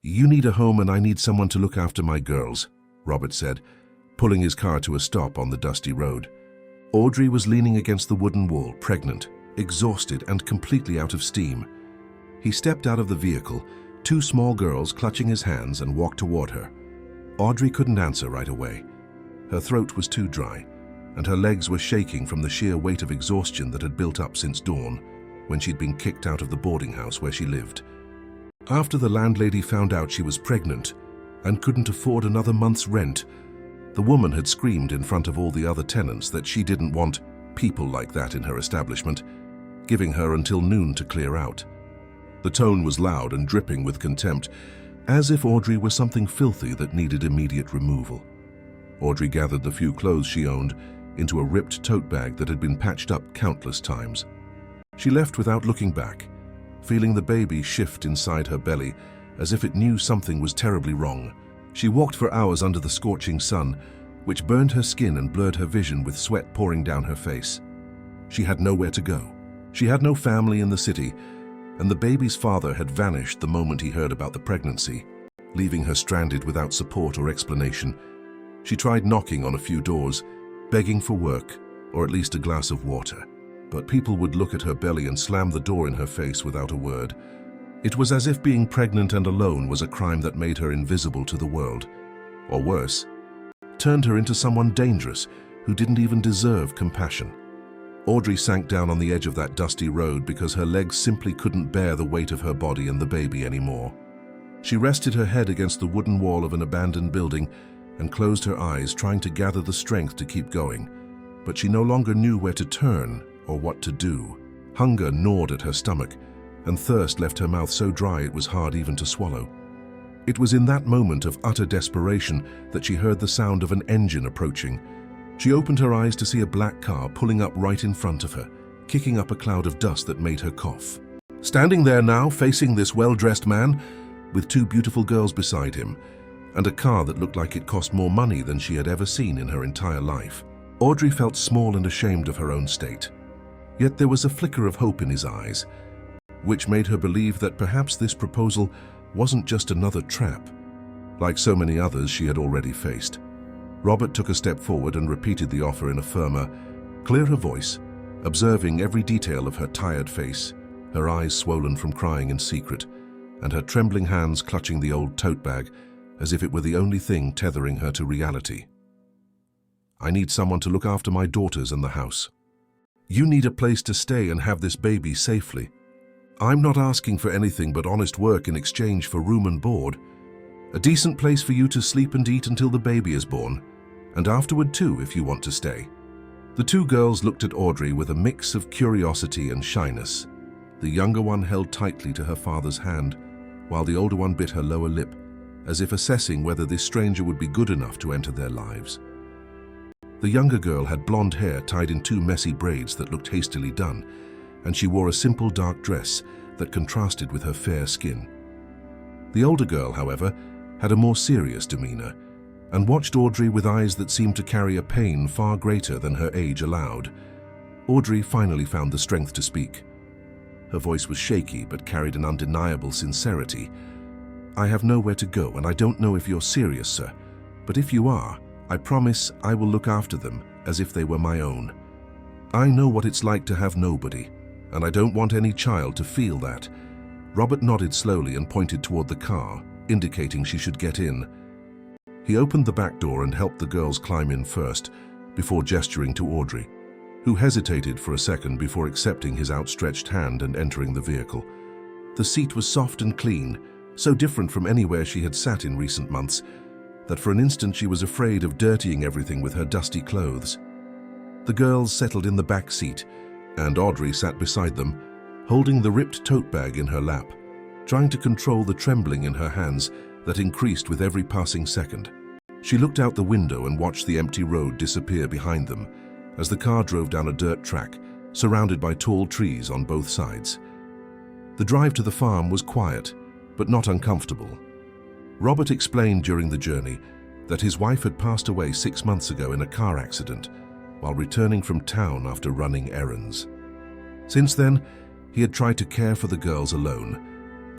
"You need a home and I need someone to look after my girls," Robert said, pulling his car to a stop on the dusty road. Audrey was leaning against the wooden wall, pregnant, exhausted and completely out of steam. He stepped out of the vehicle, two small girls clutching his hands, and walked toward her. Audrey couldn't answer right away. Her throat was too dry, and her legs were shaking from the sheer weight of exhaustion that had built up since dawn, when she'd been kicked out of the boarding house where she lived. After the landlady found out she was pregnant and couldn't afford another month's rent, the woman had screamed in front of all the other tenants that she didn't want people like that in her establishment, giving her until noon to clear out. The tone was loud and dripping with contempt, as if Audrey were something filthy that needed immediate removal. Audrey gathered the few clothes she owned into a ripped tote bag that had been patched up countless times. She left without looking back, feeling the baby shift inside her belly as if it knew something was terribly wrong. She walked for hours under the scorching sun, which burned her skin and blurred her vision with sweat pouring down her face. She had nowhere to go. She had no family in the city, and the baby's father had vanished the moment he heard about the pregnancy, leaving her stranded without support or explanation. She tried knocking on a few doors, begging for work or at least a glass of water, but people would look at her belly and slam the door in her face without a word. It was as if being pregnant and alone was a crime that made her invisible to the world, or worse, turned her into someone dangerous who didn't even deserve compassion. Audrey sank down on the edge of that dusty road because her legs simply couldn't bear the weight of her body and the baby anymore. She rested her head against the wooden wall of an abandoned building and closed her eyes, trying to gather the strength to keep going. But she no longer knew where to turn or what to do. Hunger gnawed at her stomach, and thirst left her mouth so dry it was hard even to swallow. It was in that moment of utter desperation that she heard the sound of an engine approaching. She opened her eyes to see a black car pulling up right in front of her, kicking up a cloud of dust that made her cough. Standing there now, facing this well-dressed man, with two beautiful girls beside him, and a car that looked like it cost more money than she had ever seen in her entire life, Audrey felt small and ashamed of her own state. Yet there was a flicker of hope in his eyes, which made her believe that perhaps this proposal wasn't just another trap, like so many others she had already faced. Robert took a step forward and repeated the offer in a firmer, clearer voice, observing every detail of her tired face, her eyes swollen from crying in secret, and her trembling hands clutching the old tote bag as if it were the only thing tethering her to reality. "I need someone to look after my daughters and the house. You need a place to stay and have this baby safely. I'm not asking for anything but honest work in exchange for room and board. A decent place for you to sleep and eat until the baby is born, and afterward too if you want to stay." The two girls looked at Audrey with a mix of curiosity and shyness. The younger one held tightly to her father's hand, while the older one bit her lower lip, as if assessing whether this stranger would be good enough to enter their lives. The younger girl had blonde hair tied in two messy braids that looked hastily done, and she wore a simple dark dress that contrasted with her fair skin. The older girl, however, had a more serious demeanor, and watched Audrey with eyes that seemed to carry a pain far greater than her age allowed. Audrey finally found the strength to speak. Her voice was shaky but carried an undeniable sincerity. "I have nowhere to go, and I don't know if you're serious, sir, but if you are, I promise I will look after them as if they were my own. I know what it's like to have nobody, and I don't want any child to feel that." Robert nodded slowly and pointed toward the car, indicating she should get in. He opened the back door and helped the girls climb in first, before gesturing to Audrey, who hesitated for a second before accepting his outstretched hand and entering the vehicle. The seat was soft and clean, so different from anywhere she had sat in recent months, that for an instant she was afraid of dirtying everything with her dusty clothes. The girls settled in the back seat, and Audrey sat beside them, holding the ripped tote bag in her lap, trying to control the trembling in her hands that increased with every passing second. She looked out the window and watched the empty road disappear behind them as the car drove down a dirt track, surrounded by tall trees on both sides. The drive to the farm was quiet, but not uncomfortable. Robert explained during the journey that his wife had passed away 6 months ago in a car accident while returning from town after running errands. Since then, he had tried to care for the girls alone,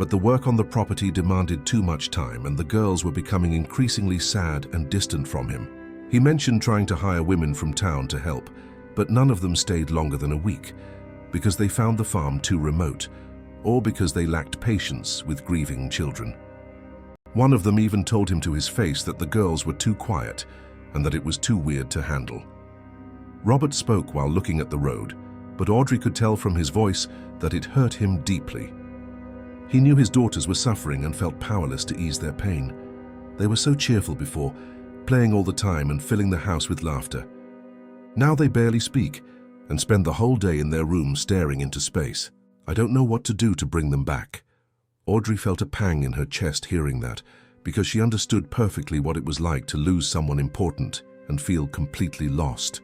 But the work on the property demanded too much time, and the girls were becoming increasingly sad and distant from him. He mentioned trying to hire women from town to help, but none of them stayed longer than a week, because they found the farm too remote, or because they lacked patience with grieving children. One of them even told him to his face that the girls were too quiet and that it was too weird to handle. Robert spoke while looking at the road, but Audrey could tell from his voice that it hurt him deeply. He knew his daughters were suffering and felt powerless to ease their pain. They were so cheerful before, playing all the time and filling the house with laughter. Now they barely speak and spend the whole day in their room staring into space. I don't know what to do to bring them back. Audrey felt a pang in her chest hearing that, because she understood perfectly what it was like to lose someone important and feel completely lost.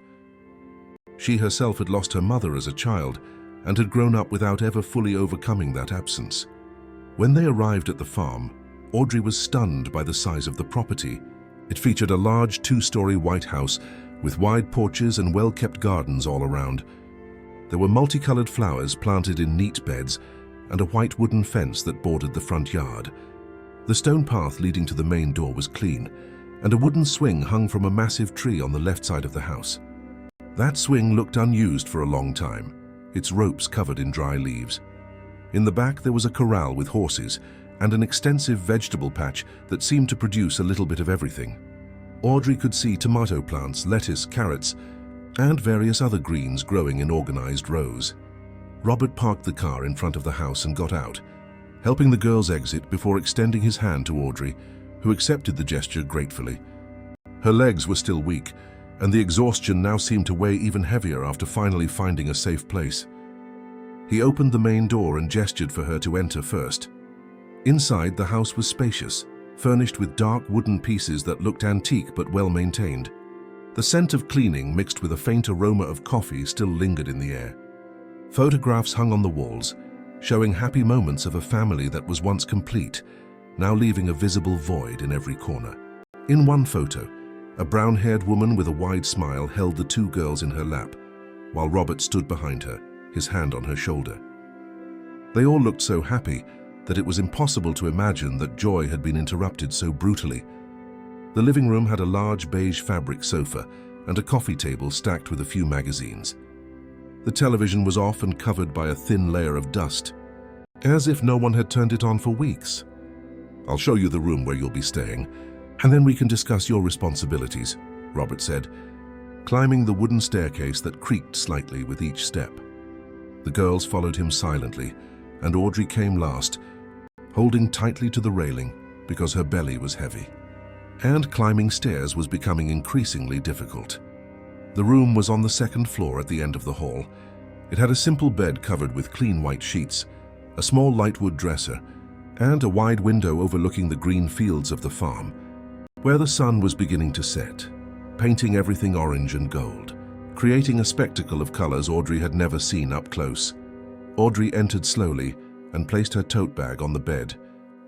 She herself had lost her mother as a child and had grown up without ever fully overcoming that absence. When they arrived at the farm, Audrey was stunned by the size of the property. It featured a large two-story white house with wide porches and well-kept gardens all around. There were multicolored flowers planted in neat beds and a white wooden fence that bordered the front yard. The stone path leading to the main door was clean, and a wooden swing hung from a massive tree on the left side of the house. That swing looked unused for a long time, its ropes covered in dry leaves. In the back there was a corral with horses and an extensive vegetable patch that seemed to produce a little bit of everything. Audrey could see tomato plants, lettuce, carrots, and various other greens growing in organized rows. Robert parked the car in front of the house and got out, helping the girls exit before extending his hand to Audrey, who accepted the gesture gratefully. Her legs were still weak, and the exhaustion now seemed to weigh even heavier after finally finding a safe place. He opened the main door and gestured for her to enter first. Inside, the house was spacious, furnished with dark wooden pieces that looked antique but well maintained. The scent of cleaning mixed with a faint aroma of coffee still lingered in the air. Photographs hung on the walls, showing happy moments of a family that was once complete, now leaving a visible void in every corner. In one photo, a brown-haired woman with a wide smile held the two girls in her lap, while Robert stood behind her, his hand on her shoulder. They all looked so happy that it was impossible to imagine that joy had been interrupted so brutally. The living room had a large beige fabric sofa and a coffee table stacked with a few magazines. The television was off and covered by a thin layer of dust, as if no one had turned it on for weeks. "I'll show you the room where you'll be staying, and then we can discuss your responsibilities," Robert said, climbing the wooden staircase that creaked slightly with each step. The girls followed him silently, and Audrey came last, holding tightly to the railing because her belly was heavy. And climbing stairs was becoming increasingly difficult. The room was on the second floor at the end of the hall. It had a simple bed covered with clean white sheets, a small lightwood dresser, and a wide window overlooking the green fields of the farm, where the sun was beginning to set, painting everything orange and gold, creating a spectacle of colors Audrey had never seen up close. Audrey entered slowly and placed her tote bag on the bed,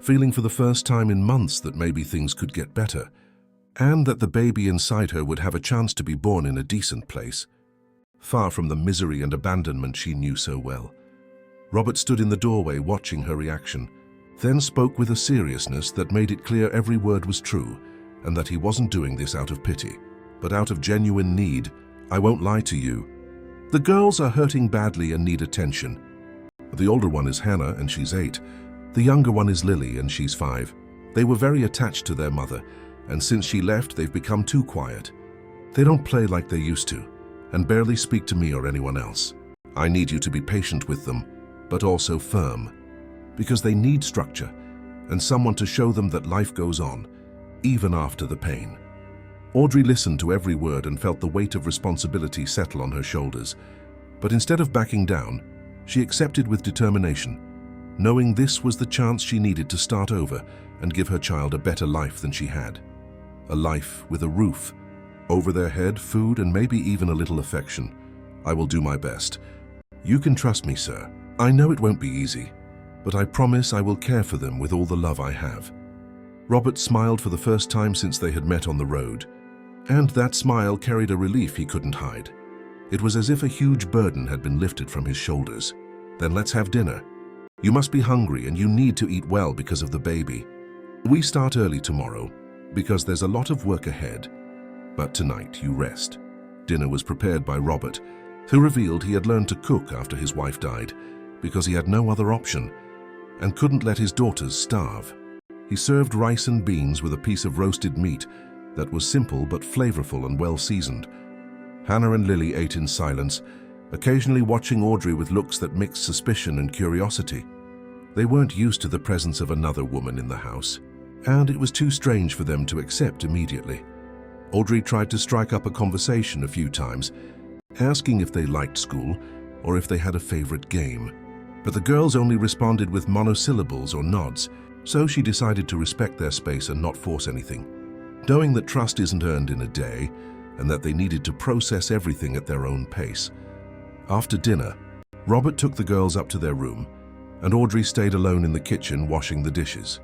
feeling for the first time in months that maybe things could get better, and that the baby inside her would have a chance to be born in a decent place, far from the misery and abandonment she knew so well. Robert stood in the doorway watching her reaction, then spoke with a seriousness that made it clear every word was true, and that he wasn't doing this out of pity, but out of genuine need. "I won't lie to you. The girls are hurting badly and need attention. The older one is Hannah, and she's 8. The younger one is Lily, and she's 5. They were very attached to their mother, and since she left, they've become too quiet. They don't play like they used to, and barely speak to me or anyone else. I need you to be patient with them, but also firm, because they need structure and someone to show them that life goes on, even after the pain." Audrey listened to every word and felt the weight of responsibility settle on her shoulders. But instead of backing down, she accepted with determination, knowing this was the chance she needed to start over and give her child a better life than she had. A life with a roof over their head, food, and maybe even a little affection. "I will do my best. You can trust me, sir. I know it won't be easy, but I promise I will care for them with all the love I have." Robert smiled for the first time since they had met on the road, and that smile carried a relief he couldn't hide. It was as if a huge burden had been lifted from his shoulders. "Then let's have dinner." You must be hungry and you need to eat well because of the baby. We start early tomorrow because there's a lot of work ahead. But tonight you rest." Dinner was prepared by Robert, who revealed he had learned to cook after his wife died because he had no other option and couldn't let his daughters starve. He served rice and beans with a piece of roasted meat that was simple but flavorful and well seasoned. Hannah and Lily ate in silence, occasionally watching Audrey with looks that mixed suspicion and curiosity. They weren't used to the presence of another woman in the house, and it was too strange for them to accept immediately. Audrey tried to strike up a conversation a few times, asking if they liked school or if they had a favorite game. But the girls only responded with monosyllables or nods, so she decided to respect their space and not force anything. Knowing that trust isn't earned in a day and that they needed to process everything at their own pace. After dinner, Robert took the girls up to their room, and Audrey stayed alone in the kitchen washing the dishes.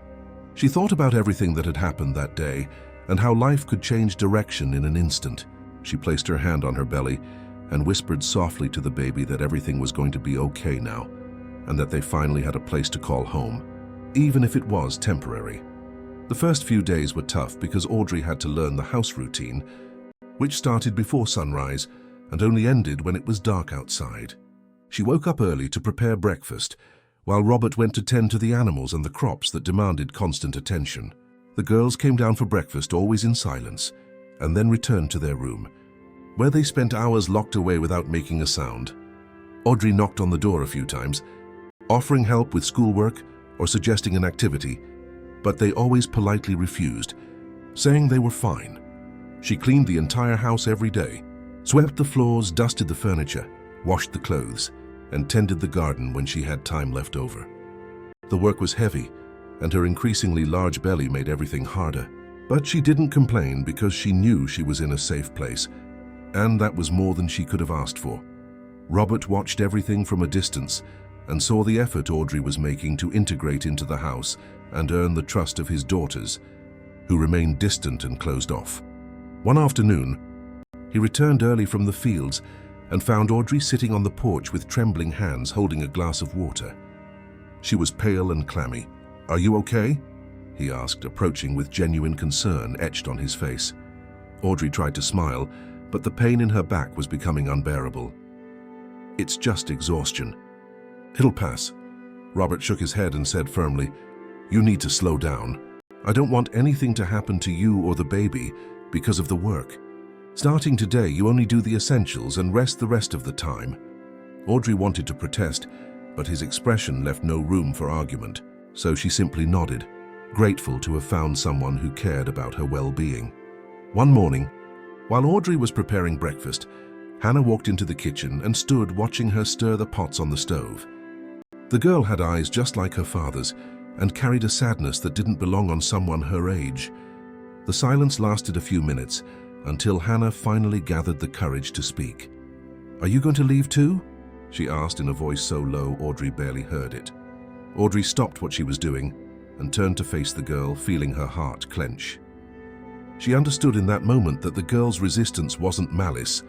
She thought about everything that had happened that day and how life could change direction in an instant. She placed her hand on her belly and whispered softly to the baby that everything was going to be okay now, and that they finally had a place to call home, even if it was temporary. The first few days were tough because Audrey had to learn the house routine, which started before sunrise and only ended when it was dark outside. She woke up early to prepare breakfast, while Robert went to tend to the animals and the crops that demanded constant attention. The girls came down for breakfast, always in silence, and then returned to their room, where they spent hours locked away without making a sound. Audrey knocked on the door a few times, offering help with schoolwork or suggesting an activity, but they always politely refused, saying they were fine. She cleaned the entire house every day, swept the floors, dusted the furniture, washed the clothes, and tended the garden when she had time left over. The work was heavy, and her increasingly large belly made everything harder. But she didn't complain because she knew she was in a safe place, and that was more than she could have asked for. Robert watched everything from a distance and saw the effort Audrey was making to integrate into the house and earn the trust of his daughters, who remained distant and closed off. One afternoon, he returned early from the fields and found Audrey sitting on the porch with trembling hands holding a glass of water. She was pale and clammy. "Are you okay?" he asked, approaching with genuine concern etched on his face. Audrey tried to smile, but the pain in her back was becoming unbearable. "It's just exhaustion. It'll pass." Robert shook his head and said firmly, "You need to slow down. I don't want anything to happen to you or the baby because of the work. Starting today, you only do the essentials and rest the rest of the time." Audrey wanted to protest, but his expression left no room for argument, so she simply nodded, grateful to have found someone who cared about her well-being. One morning, while Audrey was preparing breakfast, Hannah walked into the kitchen and stood watching her stir the pots on the stove. The girl had eyes just like her father's and carried a sadness that didn't belong on someone her age. The silence lasted a few minutes until Hannah finally gathered the courage to speak. "Are you going to leave too?" she asked in a voice so low Audrey barely heard it. Audrey stopped what she was doing and turned to face the girl, feeling her heart clench. She understood in that moment that the girl's resistance wasn't malice,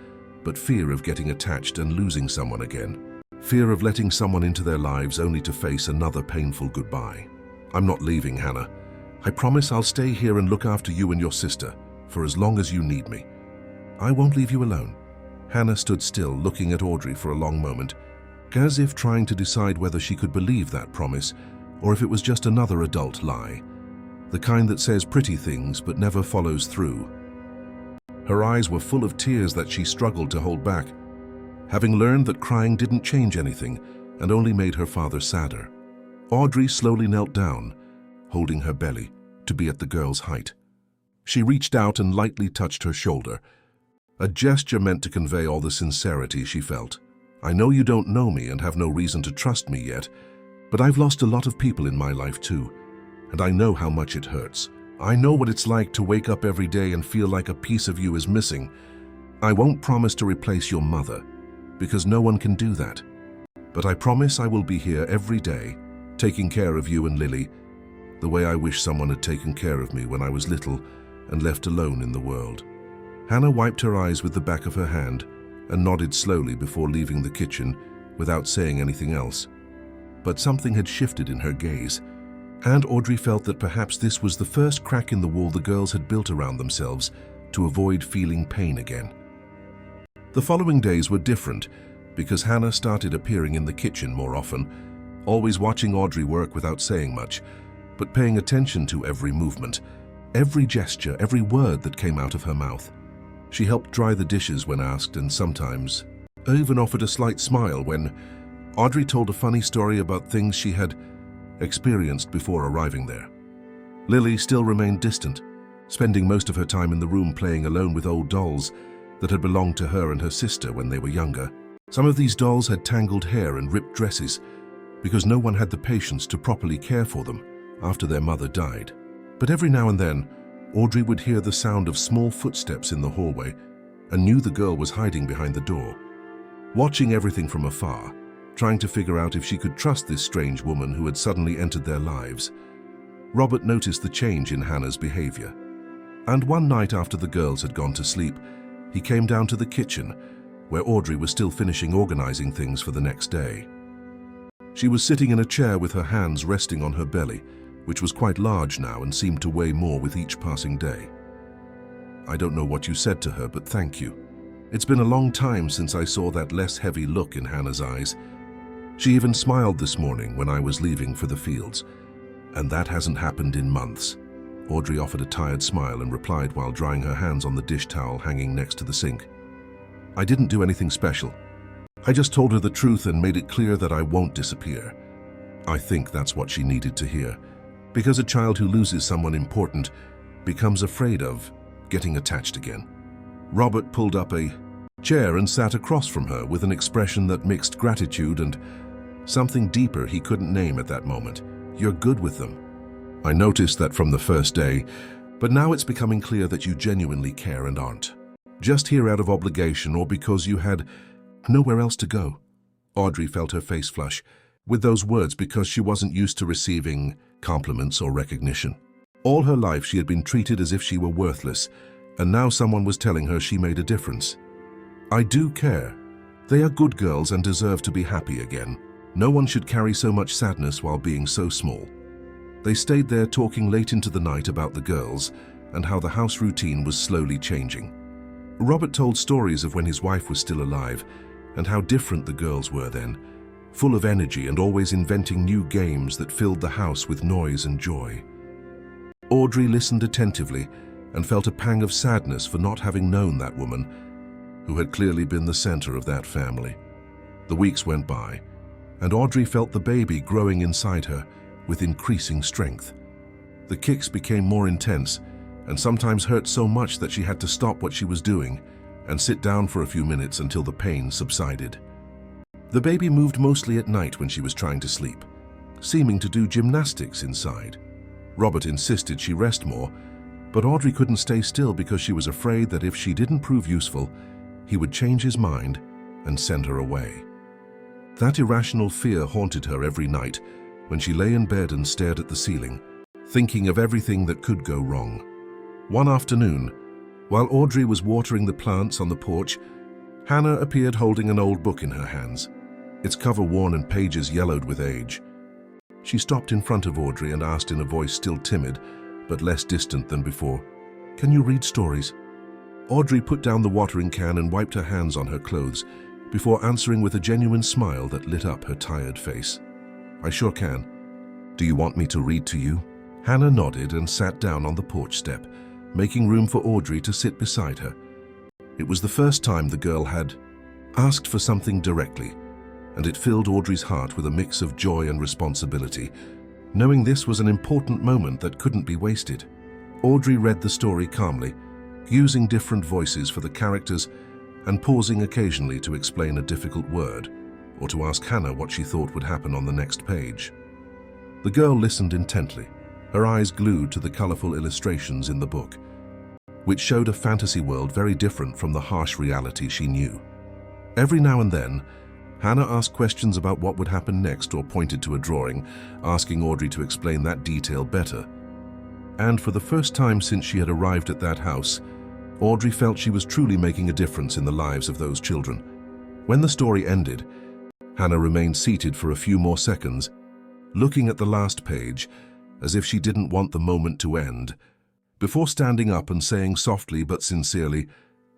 but fear of getting attached and losing someone again. Fear of letting someone into their lives only to face another painful goodbye. "I'm not leaving, Hannah. I promise I'll stay here and look after you and your sister for as long as you need me. I won't leave you alone." Hannah stood still, looking at Audrey for a long moment, as if trying to decide whether she could believe that promise or if it was just another adult lie, the kind that says pretty things but never follows through. Her eyes were full of tears that she struggled to hold back, having learned that crying didn't change anything and only made her father sadder. Audrey slowly knelt down, holding her belly to be at the girl's height. She reached out and lightly touched her shoulder, a gesture meant to convey all the sincerity she felt. "I know you don't know me and have no reason to trust me yet, but I've lost a lot of people in my life too, and I know how much it hurts. I know what it's like to wake up every day and feel like a piece of you is missing. I won't promise to replace your mother, because no one can do that. But I promise I will be here every day, taking care of you and Lily, the way I wish someone had taken care of me when I was little and left alone in the world." Hannah wiped her eyes with the back of her hand and nodded slowly before leaving the kitchen without saying anything else. but something had shifted in her gaze, and Audrey felt that perhaps this was the first crack in the wall the girls had built around themselves to avoid feeling pain again. The following days were different because Hannah started appearing in the kitchen more often, always watching Audrey work without saying much, but paying attention to every movement, every gesture, every word that came out of her mouth. She helped dry the dishes when asked, and sometimes even offered a slight smile when Audrey told a funny story about things she had experienced before arriving there. Lily still remained distant, spending most of her time in the room playing alone with old dolls that had belonged to her and her sister when they were younger. Some of these dolls had tangled hair and ripped dresses because no one had the patience to properly care for them after their mother died. But every now and then, Audrey would hear the sound of small footsteps in the hallway and knew the girl was hiding behind the door. Watching everything from afar, trying to figure out if she could trust this strange woman who had suddenly entered their lives, Robert noticed the change in Hannah's behavior. And one night after the girls had gone to sleep, he came down to the kitchen, where Audrey was still finishing organizing things for the next day. She was sitting in a chair with her hands resting on her belly, which was quite large now and seemed to weigh more with each passing day. "I don't know what you said to her, but thank you. It's been a long time since I saw that less heavy look in Hannah's eyes. She even smiled this morning when I was leaving for the fields, and that hasn't happened in months." Audrey offered a tired smile and replied while drying her hands on the dish towel hanging next to the sink. "I didn't do anything special. I just told her the truth and made it clear that I won't disappear." I think that's what she needed to hear, because a child who loses someone important becomes afraid of getting attached again. Robert pulled up a chair and sat across from her with an expression that mixed gratitude and something deeper he couldn't name at that moment. "You're good with them. I noticed that from the first day, but now it's becoming clear that you genuinely care and aren't just here out of obligation or because you had nowhere else to go." Audrey felt her face flush with those words because she wasn't used to receiving compliments or recognition. All her life she had been treated as if she were worthless, and now someone was telling her she made a difference. "I do care. They are good girls and deserve to be happy again. No one should carry so much sadness while being so small." They stayed there talking late into the night about the girls and how the house routine was slowly changing. Robert told stories of when his wife was still alive and how different the girls were then, full of energy and always inventing new games that filled the house with noise and joy. Audrey listened attentively and felt a pang of sadness for not having known that woman who had clearly been the center of that family. The weeks went by, and Audrey felt the baby growing inside her with increasing strength. The kicks became more intense and sometimes hurt so much that she had to stop what she was doing and sit down for a few minutes until the pain subsided. The baby moved mostly at night when she was trying to sleep, seeming to do gymnastics inside. Robert insisted she rest more, but Audrey couldn't stay still because she was afraid that if she didn't prove useful, he would change his mind and send her away. That irrational fear haunted her every night when she lay in bed and stared at the ceiling, thinking of everything that could go wrong. One afternoon, while Audrey was watering the plants on the porch, Hannah appeared holding an old book in her hands, its cover worn and pages yellowed with age. She stopped in front of Audrey and asked in a voice still timid, but less distant than before, "Can you read stories?" Audrey put down the watering can and wiped her hands on her clothes before answering with a genuine smile that lit up her tired face. "I sure can. Do you want me to read to you?" Hannah nodded and sat down on the porch step, making room for Audrey to sit beside her. It was the first time the girl had asked for something directly, and it filled Audrey's heart with a mix of joy and responsibility, knowing this was an important moment that couldn't be wasted. Audrey read the story calmly, using different voices for the characters and pausing occasionally to explain a difficult word or to ask Hannah what she thought would happen on the next page. The girl listened intently, her eyes glued to the colorful illustrations in the book, which showed a fantasy world very different from the harsh reality she knew. Every now and then, Hannah asked questions about what would happen next or pointed to a drawing, asking Audrey to explain that detail better. And for the first time since she had arrived at that house, Audrey felt she was truly making a difference in the lives of those children. When the story ended, Hannah remained seated for a few more seconds, looking at the last page, as if she didn't want the moment to end, before standing up and saying softly but sincerely,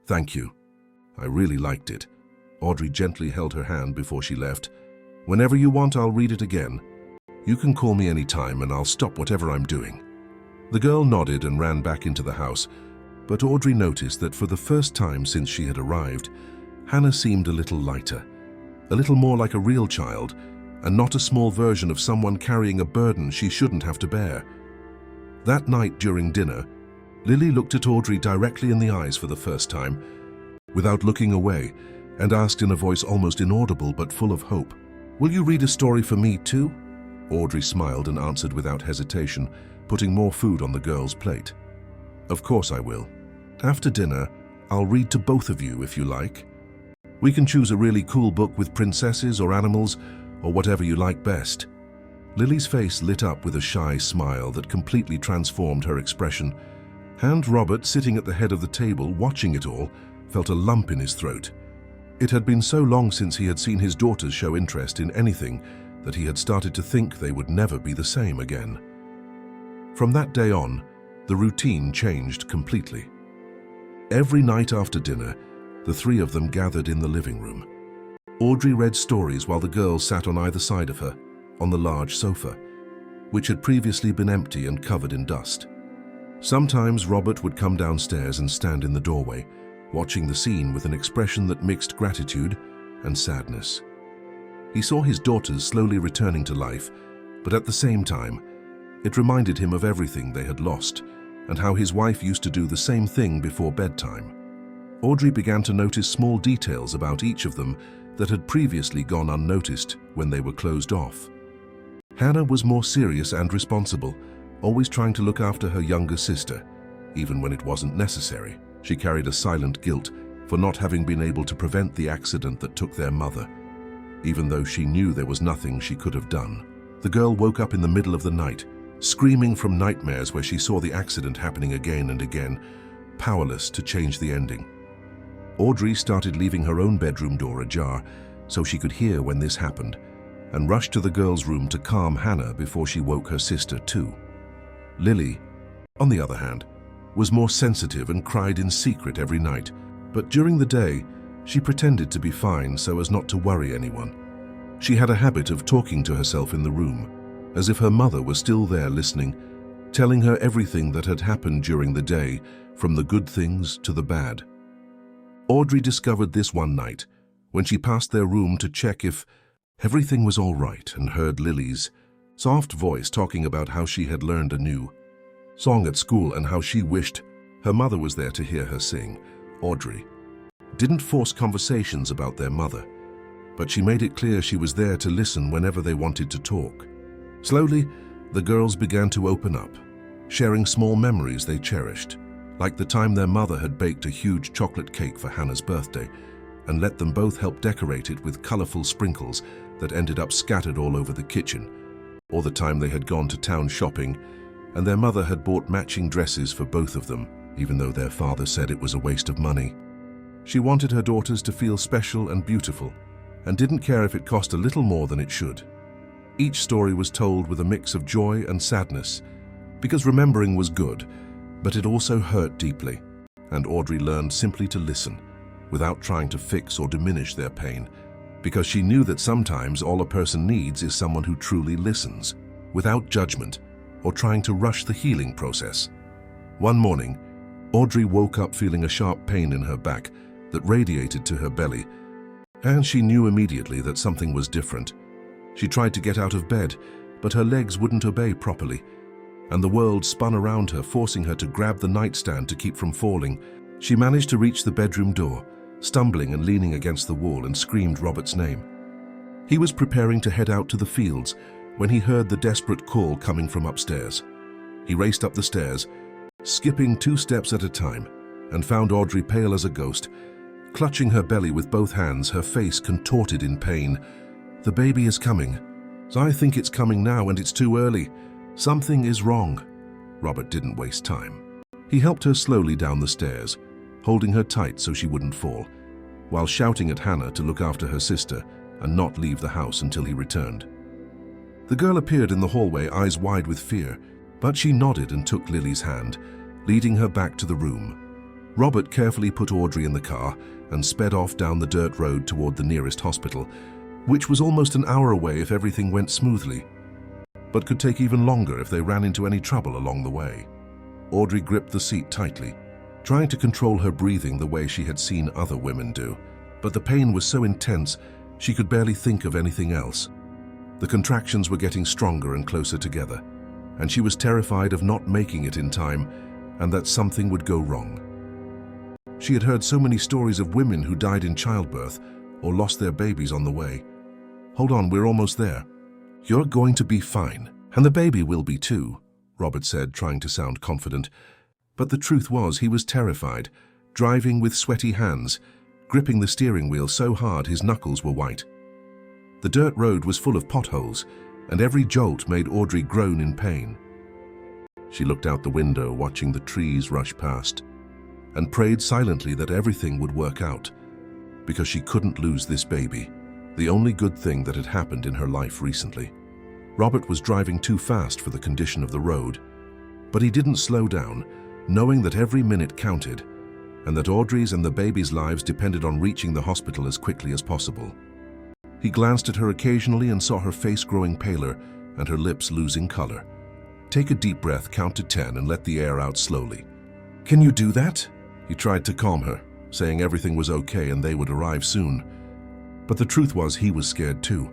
"Thank you. I really liked it." Audrey gently held her hand before she left. "Whenever you want, I'll read it again. You can call me anytime and I'll stop whatever I'm doing." The girl nodded and ran back into the house, but Audrey noticed that for the first time since she had arrived, Hannah seemed a little lighter, a little more like a real child, and not a small version of someone carrying a burden she shouldn't have to bear. That night during dinner, Lily looked at Audrey directly in the eyes for the first time, without looking away, and asked in a voice almost inaudible but full of hope, "Will you read a story for me too?" Audrey smiled and answered without hesitation, putting more food on the girl's plate. "Of course I will. After dinner, I'll read to both of you if you like. We can choose a really cool book with princesses or animals, or whatever you like best." Lily's face lit up with a shy smile that completely transformed her expression, and Robert, sitting at the head of the table watching it all, felt a lump in his throat. It had been so long since he had seen his daughters show interest in anything that he had started to think they would never be the same again. From that day on, the routine changed completely. Every night after dinner, the three of them gathered in the living room. Audrey read stories while the girls sat on either side of her, on the large sofa, which had previously been empty and covered in dust. Sometimes Robert would come downstairs and stand in the doorway, watching the scene with an expression that mixed gratitude and sadness. He saw his daughters slowly returning to life, but at the same time, it reminded him of everything they had lost and how his wife used to do the same thing before bedtime. Audrey began to notice small details about each of them that had previously gone unnoticed when they were closed off. Hannah was more serious and responsible, always trying to look after her younger sister, even when it wasn't necessary. She carried a silent guilt for not having been able to prevent the accident that took their mother, even though she knew there was nothing she could have done. The girl woke up in the middle of the night, screaming from nightmares where she saw the accident happening again and again, powerless to change the ending. Audrey started leaving her own bedroom door ajar so she could hear when this happened, and rushed to the girls' room to calm Hannah before she woke her sister too. Lily, on the other hand, was more sensitive and cried in secret every night, but during the day, she pretended to be fine so as not to worry anyone. She had a habit of talking to herself in the room, as if her mother was still there listening, telling her everything that had happened during the day, from the good things to the bad. Audrey discovered this one night when she passed their room to check if everything was all right and heard Lily's soft voice talking about how she had learned a new song at school and how she wished her mother was there to hear her sing. Audrey didn't force conversations about their mother, but she made it clear she was there to listen whenever they wanted to talk. Slowly, the girls began to open up, sharing small memories they cherished, like the time their mother had baked a huge chocolate cake for Hannah's birthday and let them both help decorate it with colorful sprinkles that ended up scattered all over the kitchen, or the time they had gone to town shopping and their mother had bought matching dresses for both of them, even though their father said it was a waste of money. She wanted her daughters to feel special and beautiful, and didn't care if it cost a little more than it should. Each story was told with a mix of joy and sadness, because remembering was good, but it also hurt deeply, and Audrey learned simply to listen, without trying to fix or diminish their pain, because she knew that sometimes all a person needs is someone who truly listens, without judgment, or trying to rush the healing process. One morning, Audrey woke up feeling a sharp pain in her back that radiated to her belly, and she knew immediately that something was different. She tried to get out of bed, but her legs wouldn't obey properly, and the world spun around her, forcing her to grab the nightstand to keep from falling. She managed to reach the bedroom door, stumbling and leaning against the wall, and screamed Robert's name. He was preparing to head out to the fields when he heard the desperate call coming from upstairs. He raced up the stairs, skipping 2 steps at a time, and found Audrey pale as a ghost, clutching her belly with both hands, her face contorted in pain. "The baby is coming. So I think it's coming now and it's too early. Something is wrong." Robert didn't waste time. He helped her slowly down the stairs, holding her tight so she wouldn't fall, while shouting at Hannah to look after her sister and not leave the house until he returned. The girl appeared in the hallway, eyes wide with fear, but she nodded and took Lily's hand, leading her back to the room. Robert carefully put Audrey in the car and sped off down the dirt road toward the nearest hospital, which was almost an hour away if everything went smoothly, but could take even longer if they ran into any trouble along the way. Audrey gripped the seat tightly, trying to control her breathing the way she had seen other women do, but the pain was so intense she could barely think of anything else. The contractions were getting stronger and closer together, and she was terrified of not making it in time and that something would go wrong. She had heard so many stories of women who died in childbirth or lost their babies on the way. "Hold on, we're almost there. You're going to be fine, and the baby will be too," Robert said, trying to sound confident. But the truth was he was terrified, driving with sweaty hands, gripping the steering wheel so hard his knuckles were white. The dirt road was full of potholes, and every jolt made Audrey groan in pain. She looked out the window, watching the trees rush past, and prayed silently that everything would work out, because she couldn't lose this baby, the only good thing that had happened in her life recently. Robert was driving too fast for the condition of the road, but he didn't slow down, knowing that every minute counted, and that Audrey's and the baby's lives depended on reaching the hospital as quickly as possible. He glanced at her occasionally and saw her face growing paler and her lips losing color. "Take a deep breath, count to 10, and let the air out slowly." "Can you do that?" He tried to calm her, saying everything was okay and they would arrive soon. But the truth was he was scared too.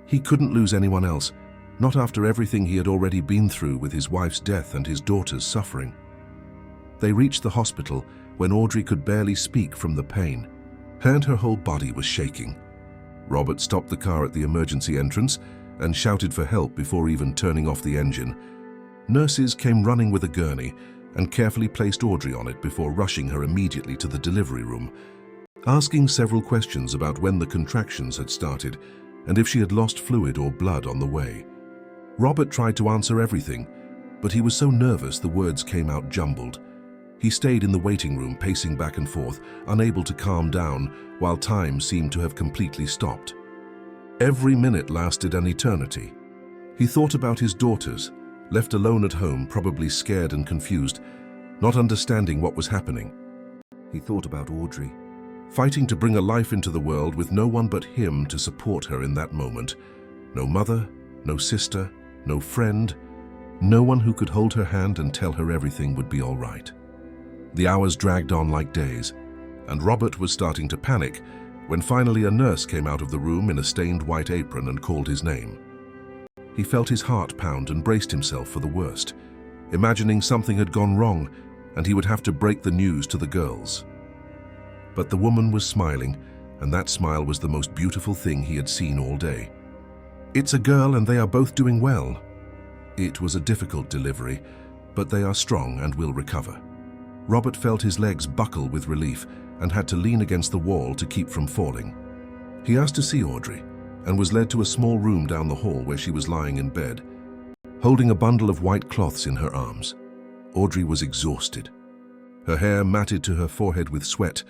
He couldn't lose anyone else, not after everything he had already been through with his wife's death and his daughter's suffering. They reached the hospital when Audrey could barely speak from the pain, and her whole body was shaking. Robert stopped the car at the emergency entrance and shouted for help before even turning off the engine. Nurses came running with a gurney and carefully placed Audrey on it before rushing her immediately to the delivery room, asking several questions about when the contractions had started and if she had lost fluid or blood on the way. Robert tried to answer everything, but he was so nervous the words came out jumbled. He stayed in the waiting room, pacing back and forth, unable to calm down, while time seemed to have completely stopped. Every minute lasted an eternity. He thought about his daughters, left alone at home, probably scared and confused, not understanding what was happening. He thought about Audrey, fighting to bring a life into the world with no one but him to support her in that moment. No mother, no sister, no friend, no one who could hold her hand and tell her everything would be all right. The hours dragged on like days, and Robert was starting to panic when finally a nurse came out of the room in a stained white apron and called his name. He felt his heart pound and braced himself for the worst, imagining something had gone wrong and he would have to break the news to the girls. But the woman was smiling, and that smile was the most beautiful thing he had seen all day. "It's a girl and they are both doing well." It was a difficult delivery, but they are strong and will recover. Robert felt his legs buckle with relief and had to lean against the wall to keep from falling. He asked to see Audrey and was led to a small room down the hall where she was lying in bed, holding a bundle of white cloths in her arms. Audrey was exhausted. Her hair matted to her forehead with sweat,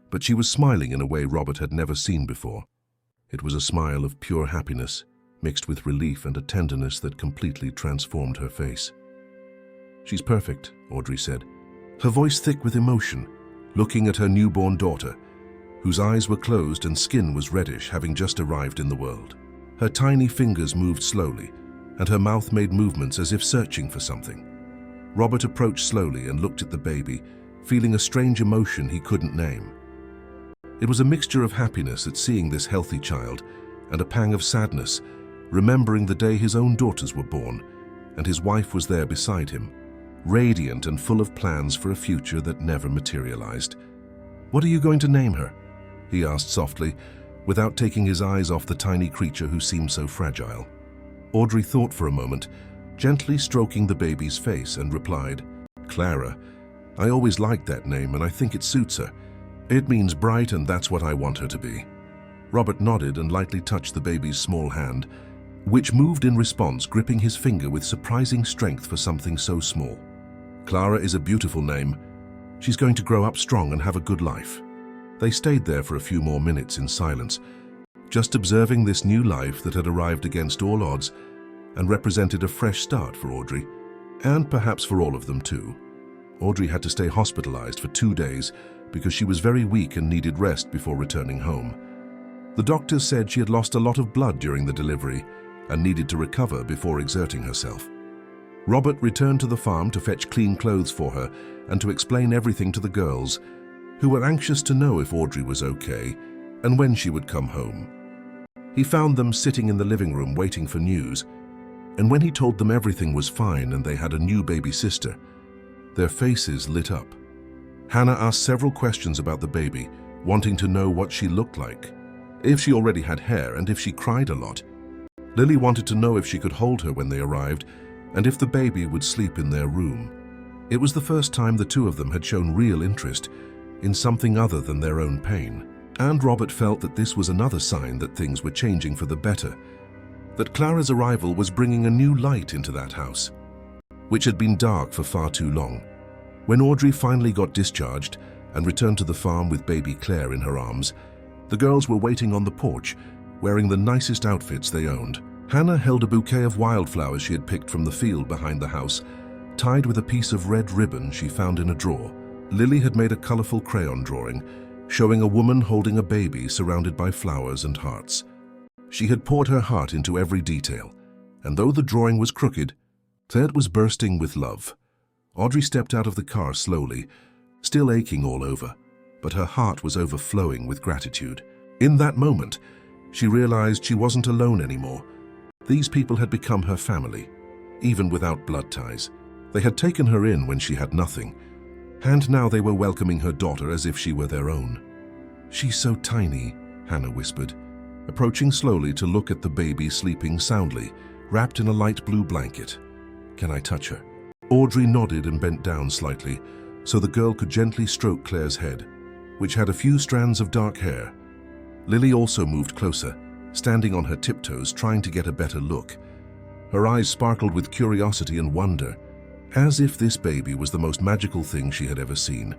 but she was smiling in a way Robert had never seen before. It was a smile of pure happiness, mixed with relief and a tenderness that completely transformed her face. "She's perfect," Audrey said, her voice thick with emotion, looking at her newborn daughter, whose eyes were closed and skin was reddish, having just arrived in the world. Her tiny fingers moved slowly, and her mouth made movements as if searching for something. Robert approached slowly and looked at the baby, feeling a strange emotion he couldn't name. It was a mixture of happiness at seeing this healthy child and a pang of sadness, remembering the day his own daughters were born, and his wife was there beside him, radiant and full of plans for a future that never materialized. "What are you going to name her?" he asked softly, without taking his eyes off the tiny creature who seemed so fragile. Audrey thought for a moment, gently stroking the baby's face, and replied, "Clara. I always liked that name and I think it suits her. It means bright and that's what I want her to be." Robert nodded and lightly touched the baby's small hand, which moved in response, gripping his finger with surprising strength for something so small. "Clara is a beautiful name. She's going to grow up strong and have a good life." They stayed there for a few more minutes in silence, just observing this new life that had arrived against all odds and represented a fresh start for Audrey, and perhaps for all of them too. Audrey had to stay hospitalized for 2 days because she was very weak and needed rest before returning home. The doctors said she had lost a lot of blood during the delivery and needed to recover before exerting herself. Robert returned to the farm to fetch clean clothes for her and to explain everything to the girls, who were anxious to know if Audrey was okay and when she would come home. He found them sitting in the living room waiting for news, and when he told them everything was fine and they had a new baby sister, their faces lit up. Hannah asked several questions about the baby, wanting to know what she looked like, if she already had hair, and if she cried a lot. Lily wanted to know if she could hold her when they arrived and if the baby would sleep in their room. It was the first time the two of them had shown real interest in something other than their own pain, and Robert felt that this was another sign that things were changing for the better, that Clara's arrival was bringing a new light into that house, which had been dark for far too long. When Audrey finally got discharged and returned to the farm with baby Claire in her arms, the girls were waiting on the porch, wearing the nicest outfits they owned. Hannah held a bouquet of wildflowers she had picked from the field behind the house, tied with a piece of red ribbon she found in a drawer. Lily had made a colorful crayon drawing, showing a woman holding a baby surrounded by flowers and hearts. She had poured her heart into every detail, and though the drawing was crooked, Claire was bursting with love. Audrey stepped out of the car slowly, still aching all over, but her heart was overflowing with gratitude. In that moment, she realized she wasn't alone anymore. These people had become her family, even without blood ties. They had taken her in when she had nothing, and now they were welcoming her daughter as if she were their own. "She's so tiny," Hannah whispered, approaching slowly to look at the baby sleeping soundly, wrapped in a light blue blanket. "Can I touch her?" Audrey nodded and bent down slightly, so the girl could gently stroke Claire's head, which had a few strands of dark hair. Lily also moved closer, standing on her tiptoes, trying to get a better look. Her eyes sparkled with curiosity and wonder, as if this baby was the most magical thing she had ever seen.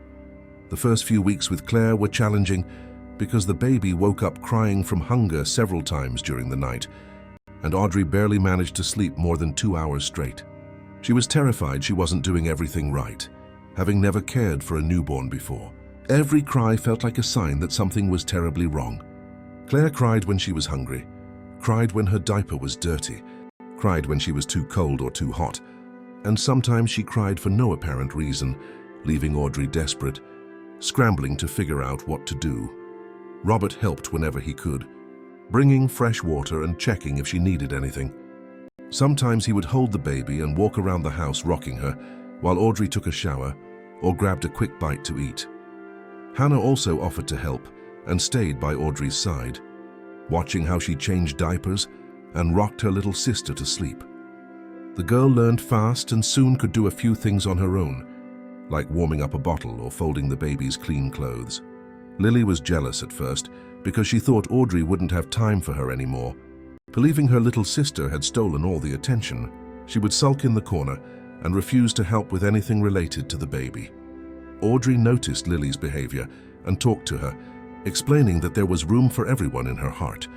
The first few weeks with Claire were challenging because the baby woke up crying from hunger several times during the night, and Audrey barely managed to sleep more than 2 hours straight. She was terrified she wasn't doing everything right, having never cared for a newborn before. Every cry felt like a sign that something was terribly wrong. Claire cried when she was hungry, cried when her diaper was dirty, cried when she was too cold or too hot, and sometimes she cried for no apparent reason, leaving Audrey desperate, scrambling to figure out what to do. Robert helped whenever he could, bringing fresh water and checking if she needed anything. Sometimes he would hold the baby and walk around the house rocking her, while Audrey took a shower or grabbed a quick bite to eat. Hannah also offered to help and stayed by Audrey's side, watching how she changed diapers and rocked her little sister to sleep. The girl learned fast and soon could do a few things on her own, like warming up a bottle or folding the baby's clean clothes. Lily was jealous at first because she thought Audrey wouldn't have time for her anymore. Believing her little sister had stolen all the attention, she would sulk in the corner and refuse to help with anything related to the baby. Audrey noticed Lily's behavior and talked to her, explaining that there was room for everyone in her heart,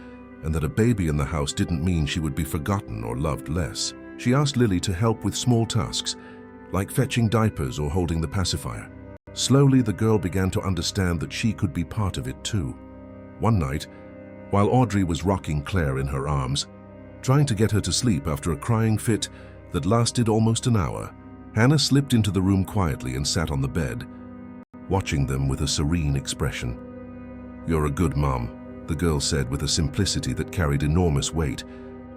and that a baby in the house didn't mean she would be forgotten or loved less. She asked Lily to help with small tasks, like fetching diapers or holding the pacifier. Slowly, the girl began to understand that she could be part of it too. One night, while Audrey was rocking Claire in her arms, trying to get her to sleep after a crying fit that lasted almost an hour, Hannah slipped into the room quietly and sat on the bed, watching them with a serene expression. "You're a good mom," the girl said with a simplicity that carried enormous weight,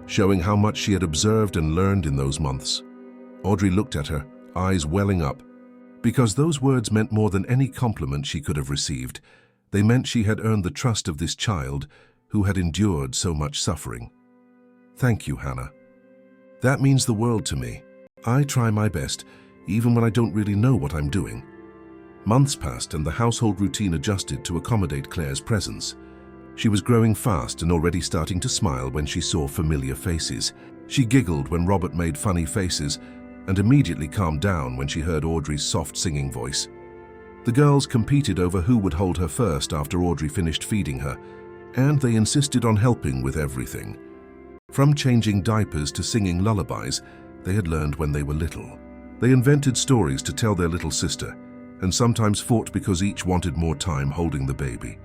showing how much she had observed and learned in those months. Audrey looked at her, eyes welling up, because those words meant more than any compliment she could have received. They meant she had earned the trust of this child who had endured so much suffering. "Thank you, Hannah. That means the world to me. I try my best, even when I don't really know what I'm doing." Months passed and the household routine adjusted to accommodate Claire's presence. She was growing fast and already starting to smile when she saw familiar faces. She giggled when Robert made funny faces and immediately calmed down when she heard Audrey's soft singing voice. The girls competed over who would hold her first after Audrey finished feeding her, And they insisted on helping with everything. From changing diapers to singing lullabies they had learned when they were little. They invented stories to tell their little sister, and sometimes fought because each wanted more time holding the baby.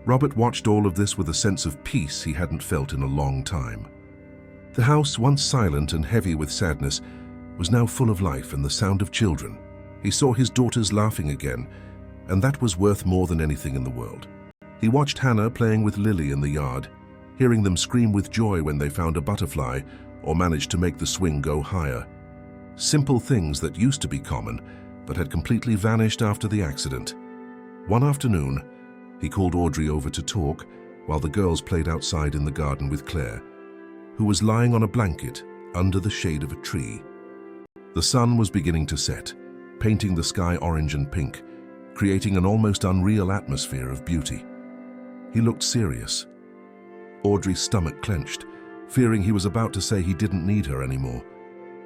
Robert watched all of this with a sense of peace he hadn't felt in a long time. The house, once silent and heavy with sadness, was now full of life and the sound of children. He saw his daughters laughing again, and that was worth more than anything in the world. He watched Hannah playing with Lily in the yard, hearing them scream with joy when they found a butterfly or managed to make the swing go higher. Simple things that used to be common, but had completely vanished after the accident. One afternoon, he called Audrey over to talk while the girls played outside in the garden with Claire, who was lying on a blanket under the shade of a tree. The sun was beginning to set, painting the sky orange and pink, creating an almost unreal atmosphere of beauty. He looked serious. Audrey's stomach clenched, fearing he was about to say he didn't need her anymore.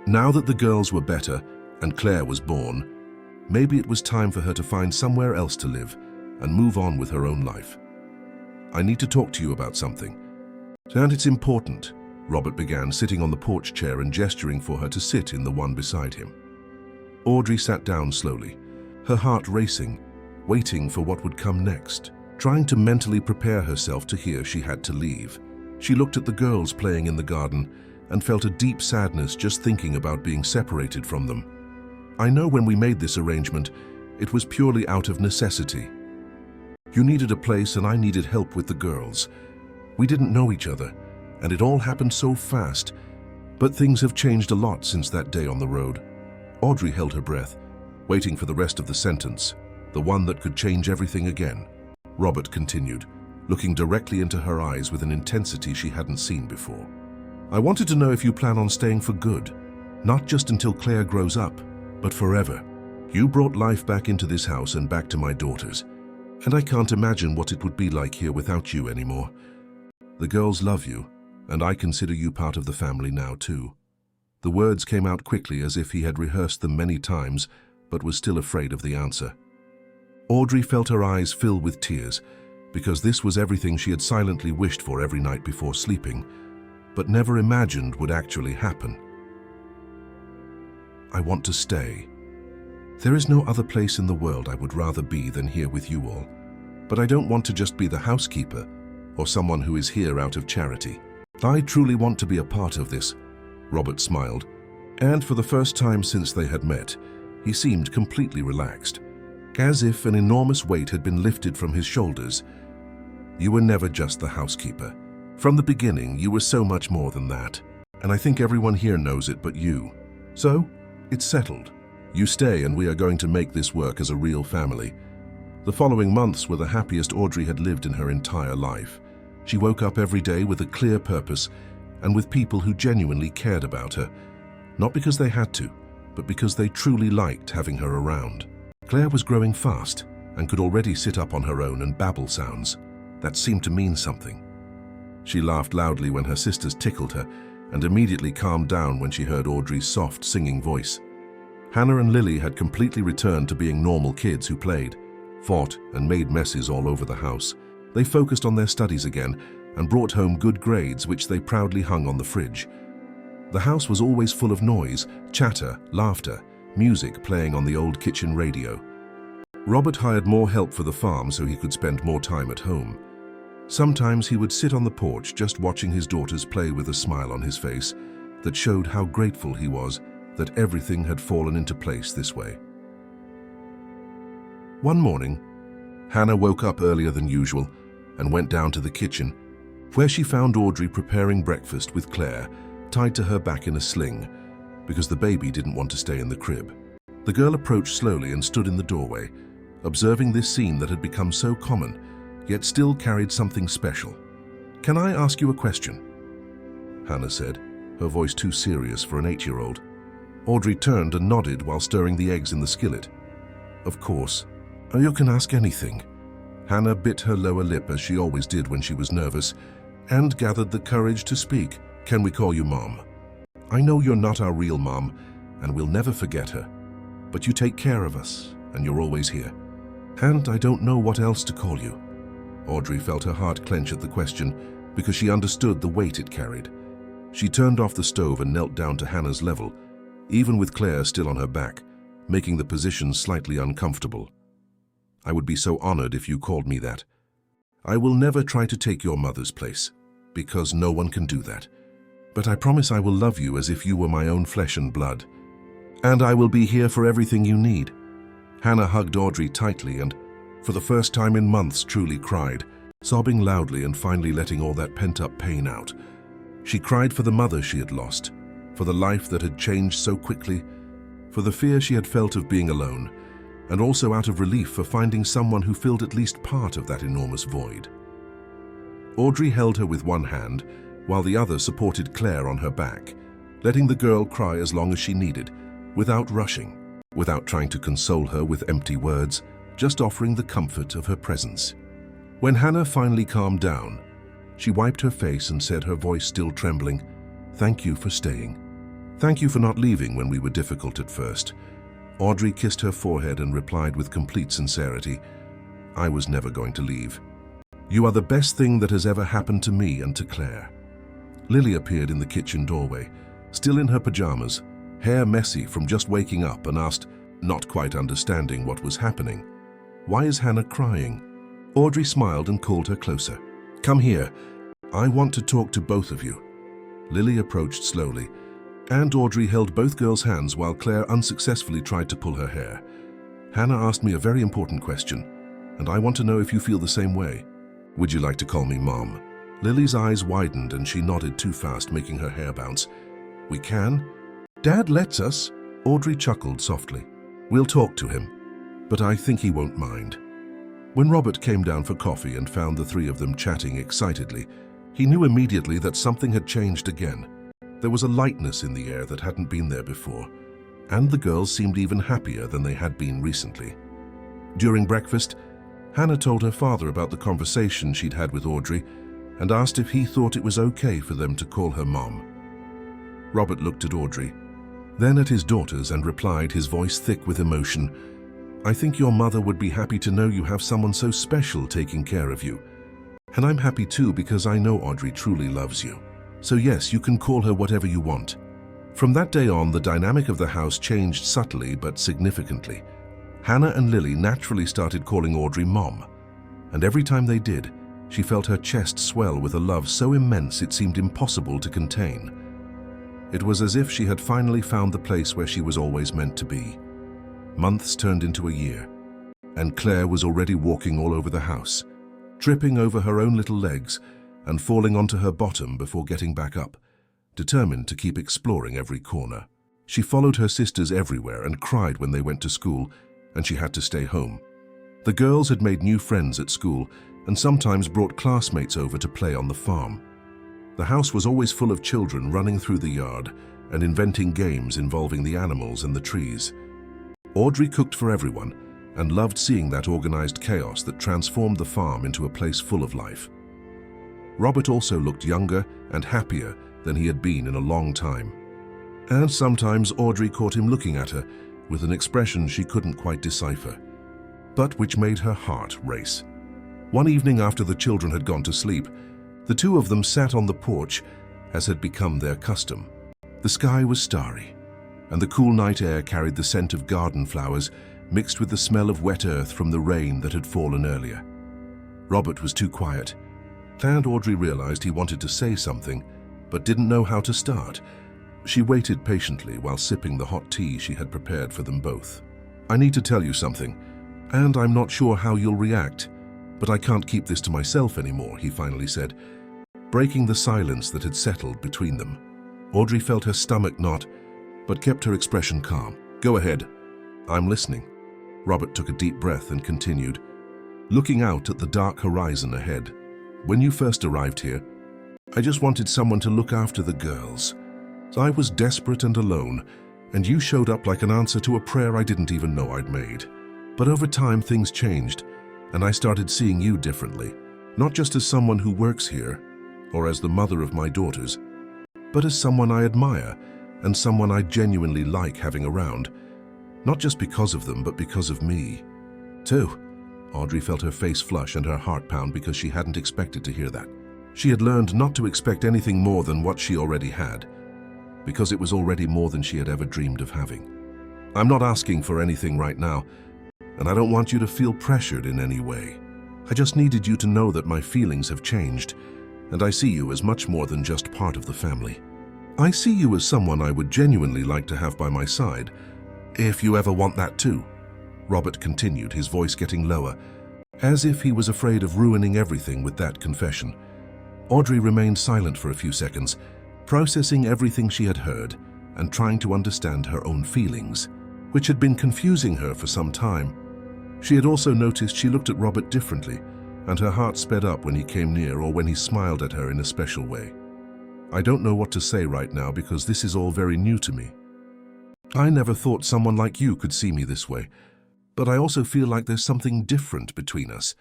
Now that the girls were better and Claire was born, maybe it was time for her to find somewhere else to live and move on with her own life. "I need to talk to you about something. And it's important," Robert began, sitting on the porch chair and gesturing for her to sit in the one beside him. Audrey sat down slowly, her heart racing, waiting for what would come next, trying to mentally prepare herself to hear she had to leave. She looked at the girls playing in the garden and felt a deep sadness just thinking about being separated from them. "I know when we made this arrangement, it was purely out of necessity. You needed a place and I needed help with the girls. We didn't know each other, and it all happened so fast, but things have changed a lot since that day on the road." Audrey held her breath, waiting for the rest of the sentence, the one that could change everything again. Robert continued, looking directly into her eyes with an intensity she hadn't seen before. "I wanted to know if you plan on staying for good, not just until Claire grows up, but forever. You brought life back into this house and back to my daughters, and I can't imagine what it would be like here without you anymore. The girls love you, and I consider you part of the family now too." The words came out quickly as if he had rehearsed them many times, but was still afraid of the answer. Audrey felt her eyes fill with tears, because this was everything she had silently wished for every night before sleeping, but never imagined would actually happen. "I want to stay. There is no other place in the world I would rather be than here with you all. But I don't want to just be the housekeeper or someone who is here out of charity. I truly want to be a part of this." Robert smiled, and for the first time since they had met, he seemed completely relaxed, as if an enormous weight had been lifted from his shoulders. "You were never just the housekeeper. From the beginning, you were so much more than that, and I think everyone here knows it but you. So, it's settled. You stay and we are going to make this work as a real family." The following months were the happiest Audrey had lived in her entire life. She woke up every day with a clear purpose and with people who genuinely cared about her, not because they had to, but because they truly liked having her around. Claire was growing fast and could already sit up on her own and babble sounds. That seemed to mean something. She laughed loudly when her sisters tickled her and immediately calmed down when she heard Audrey's soft singing voice. Hannah and Lily had completely returned to being normal kids who played, fought, and made messes all over the house. They focused on their studies again and brought home good grades which they proudly hung on the fridge. The house was always full of noise, chatter, laughter, music playing on the old kitchen radio. Robert hired more help for the farm so he could spend more time at home. Sometimes he would sit on the porch just watching his daughters play with a smile on his face that showed how grateful he was that everything had fallen into place this way. One morning, Hannah woke up earlier than usual and went down to the kitchen, where she found Audrey preparing breakfast with Claire tied to her back in a sling because the baby didn't want to stay in the crib. The girl approached slowly and stood in the doorway, observing this scene that had become so common, yet still carried something special. "Can I ask you a question?" Hannah said, her voice too serious for an 8-year-old. Audrey turned and nodded while stirring the eggs in the skillet. "Of course. You can ask anything." Hannah bit her lower lip as she always did when she was nervous, and gathered the courage to speak. "Can we call you Mom? I know you're not our real mom, and we'll never forget her, but you take care of us, and you're always here. And I don't know what else to call you." Audrey felt her heart clench at the question because she understood the weight it carried. She turned off the stove and knelt down to Hannah's level, even with Claire still on her back, making the position slightly uncomfortable. "I would be so honored if you called me that. I will never try to take your mother's place, because no one can do that. But I promise I will love you as if you were my own flesh and blood. And I will be here for everything you need." Hannah hugged Audrey tightly and, for the first time in months, truly cried, sobbing loudly and finally letting all that pent-up pain out. She cried for the mother she had lost, for the life that had changed so quickly, for the fear she had felt of being alone, and also out of relief for finding someone who filled at least part of that enormous void. Audrey held her with one hand, while the other supported Claire on her back, letting the girl cry as long as she needed, without rushing, without trying to console her with empty words, just offering the comfort of her presence. When Hannah finally calmed down, she wiped her face and said, her voice still trembling, "Thank you for staying. Thank you for not leaving when we were difficult at first." Audrey kissed her forehead and replied with complete sincerity, "I was never going to leave. You are the best thing that has ever happened to me and to Claire." Lily appeared in the kitchen doorway, still in her pajamas, hair messy from just waking up, and asked, not quite understanding what was happening, "Why is Hannah crying?" Audrey smiled and called her closer. "Come here. I want to talk to both of you." Lily approached slowly, and Audrey held both girls' hands while Claire unsuccessfully tried to pull her hair. "Hannah asked me a very important question, and I want to know if you feel the same way. Would you like to call me Mom?" Lily's eyes widened and she nodded too fast, making her hair bounce. "We can? Dad lets us." Audrey chuckled softly. "We'll talk to him, but I think he won't mind." When Robert came down for coffee and found the three of them chatting excitedly, he knew immediately that something had changed again. There was a lightness in the air that hadn't been there before, and the girls seemed even happier than they had been recently. During breakfast, Hannah told her father about the conversation she'd had with Audrey and asked if he thought it was okay for them to call her Mom. Robert looked at Audrey, then at his daughters, and replied, his voice thick with emotion, "I think your mother would be happy to know you have someone so special taking care of you. And I'm happy too, because I know Audrey truly loves you. So yes, you can call her whatever you want." From that day on, the dynamic of the house changed subtly but significantly. Hannah and Lily naturally started calling Audrey Mom, and every time they did, she felt her chest swell with a love so immense it seemed impossible to contain. It was as if she had finally found the place where she was always meant to be. Months turned into a year, and Claire was already walking all over the house, tripping over her own little legs and falling onto her bottom before getting back up, determined to keep exploring every corner. She followed her sisters everywhere and cried when they went to school and she had to stay home. The girls had made new friends at school and sometimes brought classmates over to play on the farm. The house was always full of children running through the yard and inventing games involving the animals and the trees. Audrey cooked for everyone and loved seeing that organized chaos that transformed the farm into a place full of life. Robert also looked younger and happier than he had been in a long time. And sometimes Audrey caught him looking at her with an expression she couldn't quite decipher, but which made her heart race. One evening after the children had gone to sleep, the two of them sat on the porch as had become their custom. The sky was starry, and the cool night air carried the scent of garden flowers mixed with the smell of wet earth from the rain that had fallen earlier. Robert was too quiet, and Audrey realized he wanted to say something, but didn't know how to start. She waited patiently while sipping the hot tea she had prepared for them both. "I need to tell you something, and I'm not sure how you'll react, but I can't keep this to myself anymore," he finally said, breaking the silence that had settled between them. Audrey felt her stomach knot, but kept her expression calm. "Go ahead. I'm listening." Robert took a deep breath and continued, looking out at the dark horizon ahead. "When you first arrived here, I just wanted someone to look after the girls. I was desperate and alone, and you showed up like an answer to a prayer I didn't even know I'd made. But over time, things changed, and I started seeing you differently, not just as someone who works here, or as the mother of my daughters, but as someone I admire and someone I genuinely like having around, not just because of them, but because of me, too." Audrey felt her face flush and her heart pound because she hadn't expected to hear that. She had learned not to expect anything more than what she already had, because it was already more than she had ever dreamed of having. I'm not asking for anything right now, and I don't want you to feel pressured in any way. I just needed you to know that my feelings have changed, and I see you as much more than just part of the family. I see you as someone I would genuinely like to have by my side, if you ever want that too. Robert continued, his voice getting lower, as if he was afraid of ruining everything with that confession. Audrey remained silent for a few seconds, processing everything she had heard and trying to understand her own feelings, which had been confusing her for some time. She had also noticed she looked at Robert differently, and her heart sped up when he came near or when he smiled at her in a special way. I don't know what to say right now because this is all very new to me. I never thought someone like you could see me this way, but I also feel like there's something different between us,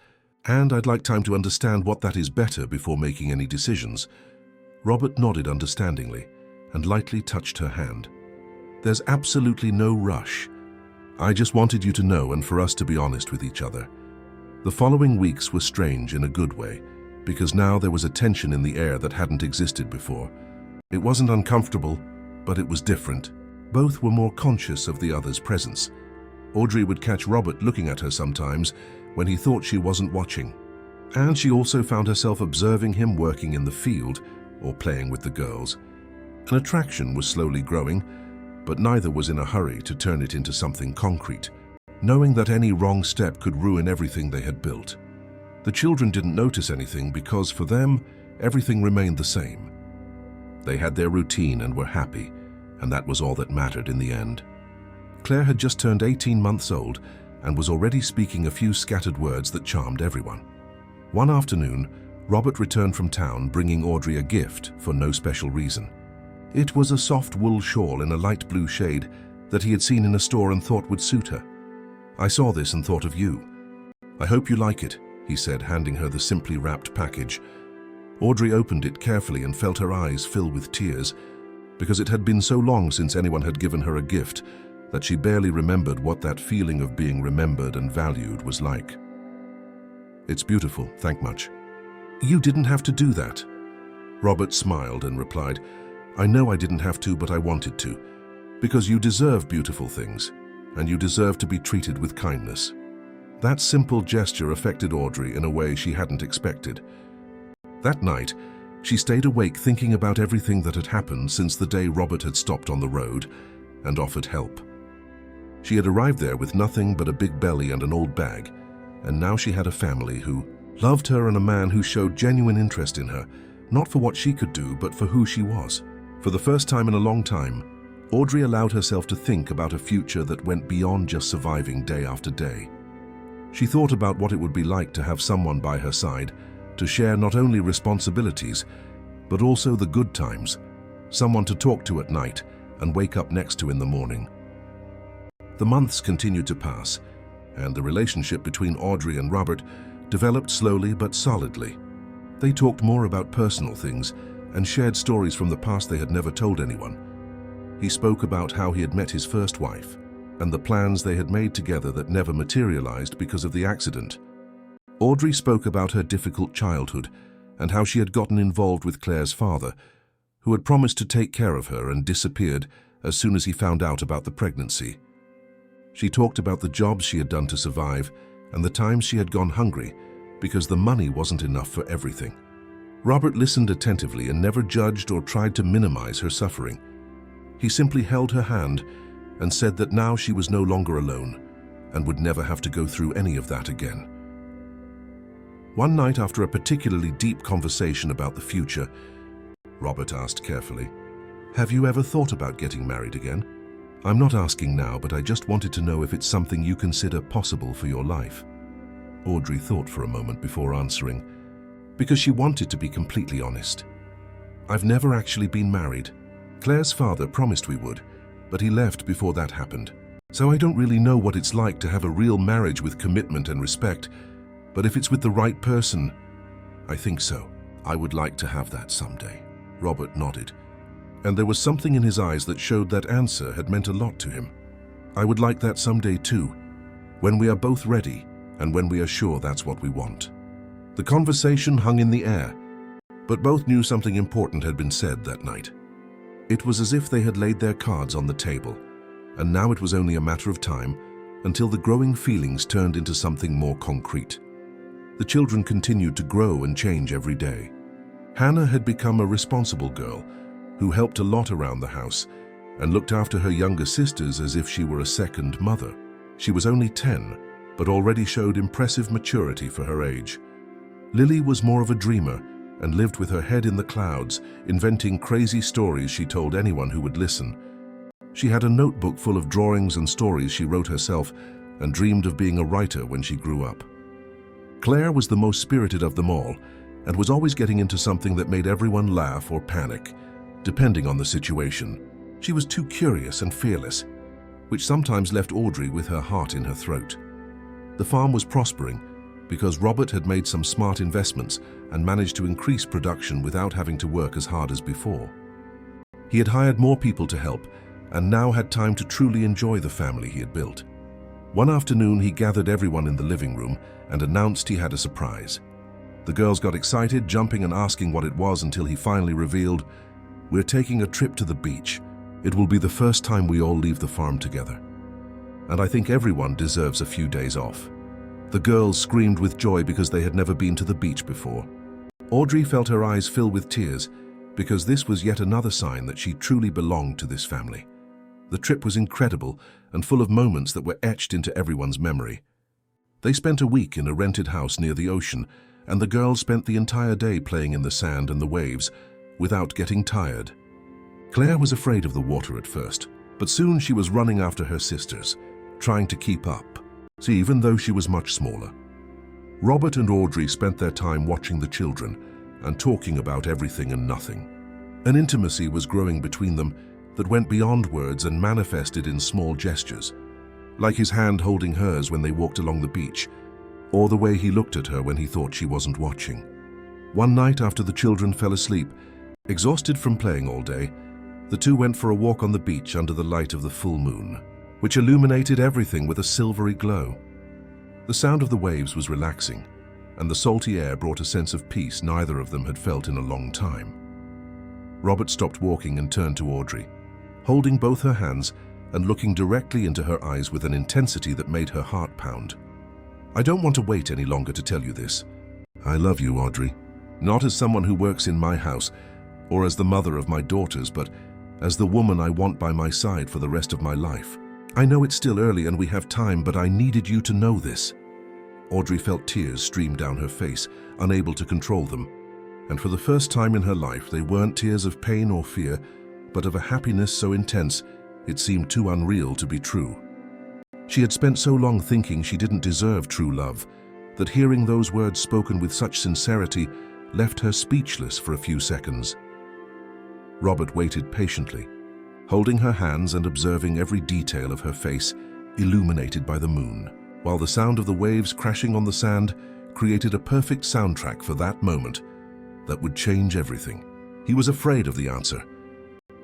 and I'd like time to understand what that is better before making any decisions. Robert nodded understandingly and lightly touched her hand. There's absolutely no rush. I just wanted you to know and for us to be honest with each other. The following weeks were strange in a good way, because now there was a tension in the air that hadn't existed before. It wasn't uncomfortable, but it was different. Both were more conscious of the other's presence. Audrey would catch Robert looking at her sometimes when he thought she wasn't watching. And she also found herself observing him working in the field or playing with the girls. An attraction was slowly growing, but neither was in a hurry to turn it into something concrete, knowing that any wrong step could ruin everything they had built. The children didn't notice anything because for them, everything remained the same. They had their routine and were happy, and that was all that mattered in the end. Claire had just turned 18 months old and was already speaking a few scattered words that charmed everyone. One afternoon, Robert returned from town bringing Audrey a gift for no special reason. It was a soft wool shawl in a light blue shade that he had seen in a store and thought would suit her. I saw this and thought of you. I hope you like it, he said, handing her the simply wrapped package. Audrey opened it carefully and felt her eyes fill with tears, because it had been so long since anyone had given her a gift that she barely remembered what that feeling of being remembered and valued was like. It's beautiful, thank much. You didn't have to do that. Robert smiled and replied, I know I didn't have to, but I wanted to, because you deserve beautiful things, and you deserve to be treated with kindness. That simple gesture affected Audrey in a way she hadn't expected. That night, she stayed awake thinking about everything that had happened since the day Robert had stopped on the road and offered help. She had arrived there with nothing but a big belly and an old bag, and now she had a family who loved her and a man who showed genuine interest in her, not for what she could do, but for who she was. For the first time in a long time, Audrey allowed herself to think about a future that went beyond just surviving day after day. She thought about what it would be like to have someone by her side, to share not only responsibilities, but also the good times, someone to talk to at night and wake up next to in the morning. The months continued to pass, and the relationship between Audrey and Robert developed slowly but solidly. They talked more about personal things and shared stories from the past they had never told anyone. He spoke about how he had met his first wife and the plans they had made together that never materialized because of the accident. Audrey spoke about her difficult childhood and how she had gotten involved with Claire's father, who had promised to take care of her and disappeared as soon as he found out about the pregnancy. She talked about the jobs she had done to survive and the times she had gone hungry because the money wasn't enough for everything. Robert listened attentively and never judged or tried to minimize her suffering. He simply held her hand and said that now she was no longer alone and would never have to go through any of that again. One night, after a particularly deep conversation about the future, Robert asked carefully, "Have you ever thought about getting married again? I'm not asking now, but I just wanted to know if it's something you consider possible for your life." Audrey thought for a moment before answering, because she wanted to be completely honest. "I've never actually been married. Claire's father promised we would, but he left before that happened. So I don't really know what it's like to have a real marriage with commitment and respect, but if it's with the right person, I think so. I would like to have that someday." Robert nodded, and there was something in his eyes that showed that answer had meant a lot to him. "I would like that someday too, when we are both ready and when we are sure that's what we want. The conversation hung in the air, but both knew something important had been said that night. It was as if they had laid their cards on the table, and now it was only a matter of time until the growing feelings turned into something more concrete. The children continued to grow and change every day. Hannah had become a responsible girl who helped a lot around the house and looked after her younger sisters as if she were a second mother. She was only 10, but already showed impressive maturity for her age. Lily was more of a dreamer and lived with her head in the clouds, inventing crazy stories she told anyone who would listen. She had a notebook full of drawings and stories she wrote herself and dreamed of being a writer when she grew up. Claire was the most spirited of them all and was always getting into something that made everyone laugh or panic, depending on the situation. She was too curious and fearless, which sometimes left Audrey with her heart in her throat. The farm was prospering because Robert had made some smart investments and managed to increase production without having to work as hard as before. He had hired more people to help and now had time to truly enjoy the family he had built. One afternoon, he gathered everyone in the living room and announced he had a surprise. The girls got excited, jumping and asking what it was until he finally revealed, "We're taking a trip to the beach. It will be the first time we all leave the farm together. And I think everyone deserves a few days off." The girls screamed with joy because they had never been to the beach before. Audrey felt her eyes fill with tears because this was yet another sign that she truly belonged to this family. The trip was incredible and full of moments that were etched into everyone's memory. They spent a week in a rented house near the ocean, and the girls spent the entire day playing in the sand and the waves without getting tired. Claire was afraid of the water at first, but soon she was running after her sisters, trying to keep up, even though she was much smaller. Robert and Audrey spent their time watching the children and talking about everything and nothing. An intimacy was growing between them that went beyond words and manifested in small gestures, like his hand holding hers when they walked along the beach, or the way he looked at her when he thought she wasn't watching. One night after the children fell asleep, exhausted from playing all day, the two went for a walk on the beach under the light of the full moon, which illuminated everything with a silvery glow. The sound of the waves was relaxing, and the salty air brought a sense of peace neither of them had felt in a long time. Robert stopped walking and turned to Audrey, holding both her hands and looking directly into her eyes with an intensity that made her heart pound. "I don't want to wait any longer to tell you this. I love you, Audrey. Not as someone who works in my house, or as the mother of my daughters, but as the woman I want by my side for the rest of my life. I know it's still early and we have time, but I needed you to know this." Audrey felt tears stream down her face, unable to control them. And for the first time in her life, they weren't tears of pain or fear, but of a happiness so intense it seemed too unreal to be true. She had spent so long thinking she didn't deserve true love, that hearing those words spoken with such sincerity left her speechless for a few seconds. Robert waited patiently, holding her hands and observing every detail of her face illuminated by the moon, while the sound of the waves crashing on the sand created a perfect soundtrack for that moment that would change everything. He was afraid of the answer,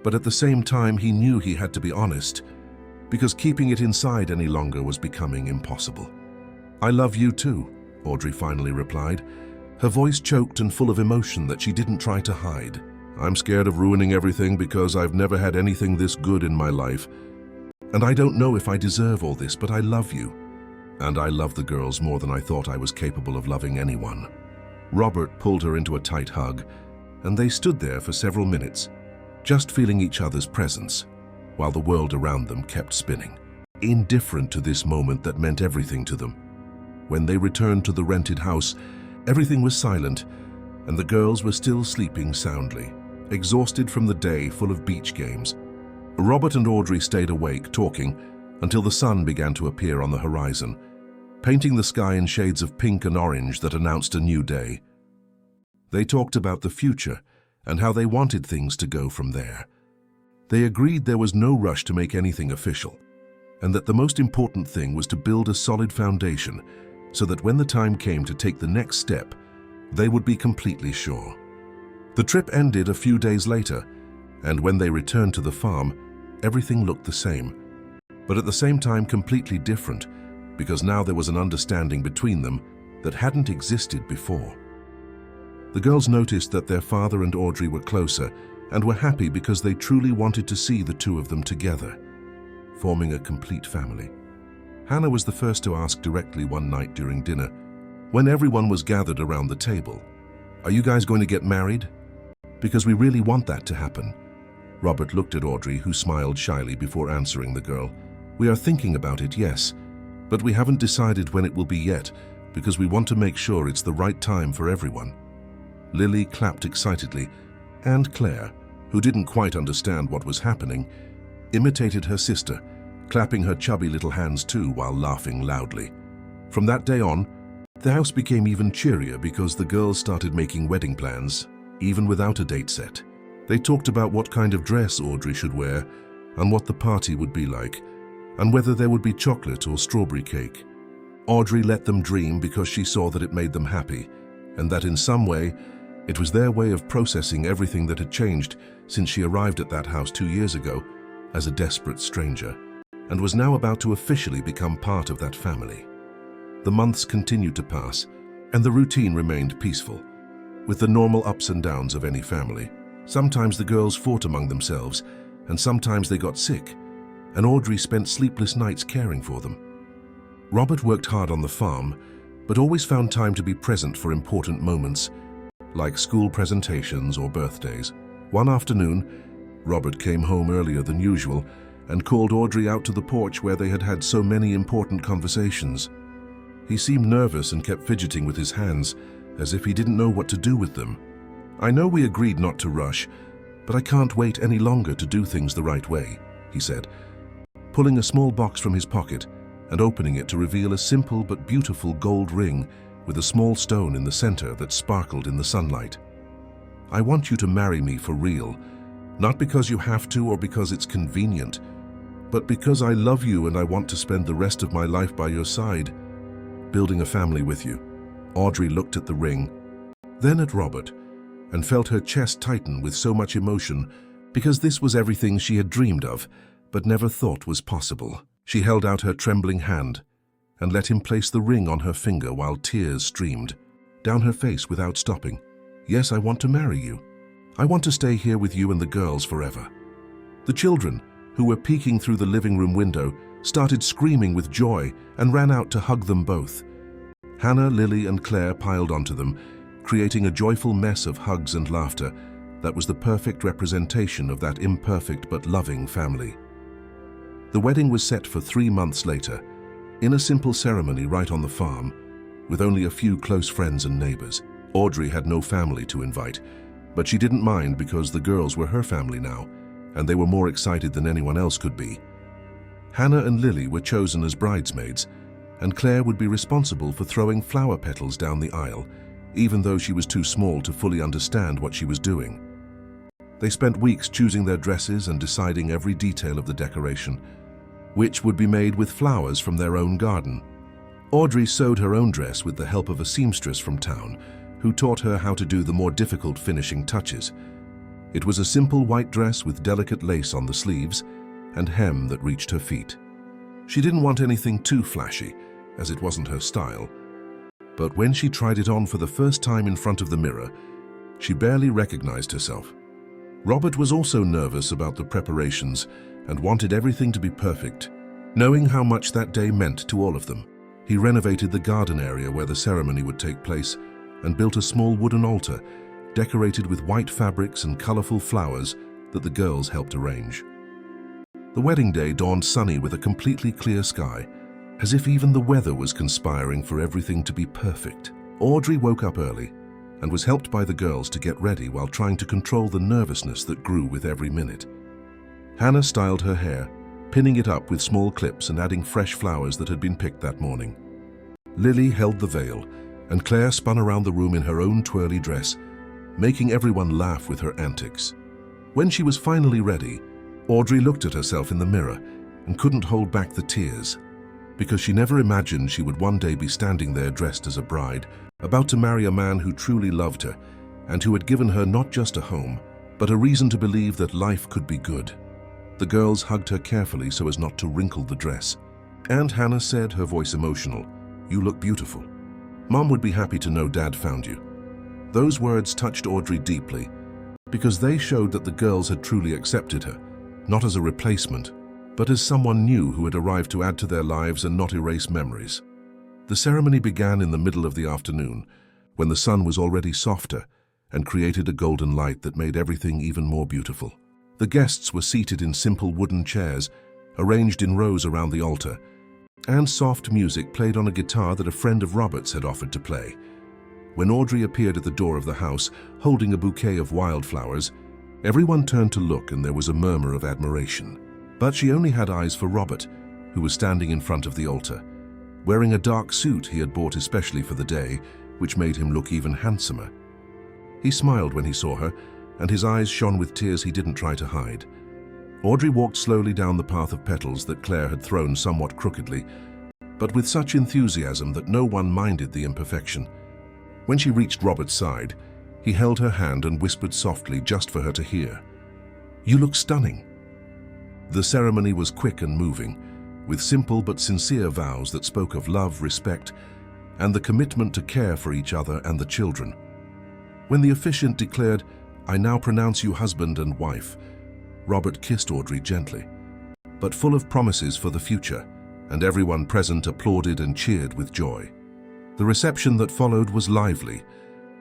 but at the same time he knew he had to be honest, because keeping it inside any longer was becoming impossible. "I love you too," Audrey finally replied, her voice choked and full of emotion that she didn't try to hide. "I'm scared of ruining everything because I've never had anything this good in my life. And I don't know if I deserve all this, but I love you. And I love the girls more than I thought I was capable of loving anyone." Robert pulled her into a tight hug, and they stood there for several minutes, just feeling each other's presence, while the world around them kept spinning, indifferent to this moment that meant everything to them. When they returned to the rented house, everything was silent, and the girls were still sleeping soundly, exhausted from the day full of beach games. Robert and Audrey stayed awake, talking, until the sun began to appear on the horizon, painting the sky in shades of pink and orange that announced a new day. They talked about the future and how they wanted things to go from there. They agreed there was no rush to make anything official, and that the most important thing was to build a solid foundation so that when the time came to take the next step, they would be completely sure. The trip ended a few days later, and when they returned to the farm, everything looked the same, but at the same time completely different, because now there was an understanding between them that hadn't existed before. The girls noticed that their father and Audrey were closer and were happy because they truly wanted to see the two of them together, forming a complete family. Hannah was the first to ask directly one night during dinner, when everyone was gathered around the table, "Are you guys going to get married? Because we really want that to happen." Robert looked at Audrey, who smiled shyly before answering the girl. "We are thinking about it, yes, but we haven't decided when it will be yet, because we want to make sure it's the right time for everyone." Lily clapped excitedly, and Claire, who didn't quite understand what was happening, imitated her sister, clapping her chubby little hands too while laughing loudly. From that day on, the house became even cheerier because the girls started making wedding plans, even without a date set. They talked about what kind of dress Audrey should wear, and what the party would be like, and whether there would be chocolate or strawberry cake. Audrey let them dream because she saw that it made them happy, and that in some way, it was their way of processing everything that had changed since she arrived at that house 2 years ago as a desperate stranger, and was now about to officially become part of that family. The months continued to pass, and the routine remained peaceful, with the normal ups and downs of any family. Sometimes the girls fought among themselves, and sometimes they got sick, and Audrey spent sleepless nights caring for them. Robert worked hard on the farm, but always found time to be present for important moments, like school presentations or birthdays. One afternoon, Robert came home earlier than usual and called Audrey out to the porch where they had had so many important conversations. He seemed nervous and kept fidgeting with his hands, as if he didn't know what to do with them. "I know we agreed not to rush, but I can't wait any longer to do things the right way," he said, pulling a small box from his pocket and opening it to reveal a simple but beautiful gold ring with a small stone in the center that sparkled in the sunlight. "I want you to marry me for real, not because you have to or because it's convenient, but because I love you and I want to spend the rest of my life by your side, building a family with you." Audrey looked at the ring, then at Robert, and felt her chest tighten with so much emotion because this was everything she had dreamed of, but never thought was possible. She held out her trembling hand and let him place the ring on her finger while tears streamed down her face without stopping. "Yes, I want to marry you. I want to stay here with you and the girls forever." The children, who were peeking through the living room window, started screaming with joy and ran out to hug them both. Hannah, Lily, and Claire piled onto them, creating a joyful mess of hugs and laughter that was the perfect representation of that imperfect but loving family. The wedding was set for 3 months later, in a simple ceremony right on the farm, with only a few close friends and neighbors. Audrey had no family to invite, but she didn't mind because the girls were her family now, and they were more excited than anyone else could be. Hannah and Lily were chosen as bridesmaids, and Claire would be responsible for throwing flower petals down the aisle, even though she was too small to fully understand what she was doing. They spent weeks choosing their dresses and deciding every detail of the decoration, which would be made with flowers from their own garden. Audrey sewed her own dress with the help of a seamstress from town, who taught her how to do the more difficult finishing touches. It was a simple white dress with delicate lace on the sleeves and hem that reached her feet. She didn't want anything too flashy, as it wasn't her style. But when she tried it on for the first time in front of the mirror, she barely recognized herself. Robert was also nervous about the preparations and wanted everything to be perfect. Knowing how much that day meant to all of them, he renovated the garden area where the ceremony would take place and built a small wooden altar decorated with white fabrics and colorful flowers that the girls helped arrange. The wedding day dawned sunny with a completely clear sky, as if even the weather was conspiring for everything to be perfect. Audrey woke up early and was helped by the girls to get ready while trying to control the nervousness that grew with every minute. Hannah styled her hair, pinning it up with small clips and adding fresh flowers that had been picked that morning. Lily held the veil, and Claire spun around the room in her own twirly dress, making everyone laugh with her antics. When she was finally ready, Audrey looked at herself in the mirror and couldn't hold back the tears, because she never imagined she would one day be standing there dressed as a bride, about to marry a man who truly loved her and who had given her not just a home, but a reason to believe that life could be good. The girls hugged her carefully so as not to wrinkle the dress. And Hannah said, her voice emotional, "You look beautiful. Mom would be happy to know Dad found you." Those words touched Audrey deeply because they showed that the girls had truly accepted her, not as a replacement, but as someone new who had arrived to add to their lives and not erase memories. The ceremony began in the middle of the afternoon, when the sun was already softer and created a golden light that made everything even more beautiful. The guests were seated in simple wooden chairs, arranged in rows around the altar, and soft music played on a guitar that a friend of Robert's had offered to play. When Audrey appeared at the door of the house, holding a bouquet of wildflowers, everyone turned to look and there was a murmur of admiration. But she only had eyes for Robert, who was standing in front of the altar, wearing a dark suit he had bought especially for the day, which made him look even handsomer. He smiled when he saw her, and his eyes shone with tears he didn't try to hide. Audrey walked slowly down the path of petals that Claire had thrown somewhat crookedly, but with such enthusiasm that no one minded the imperfection. When she reached Robert's side, he held her hand and whispered softly just for her to hear, "You look stunning." The ceremony was quick and moving, with simple but sincere vows that spoke of love, respect, and the commitment to care for each other and the children. When the officiant declared, "I now pronounce you husband and wife," Robert kissed Audrey gently, but full of promises for the future, and everyone present applauded and cheered with joy. The reception that followed was lively,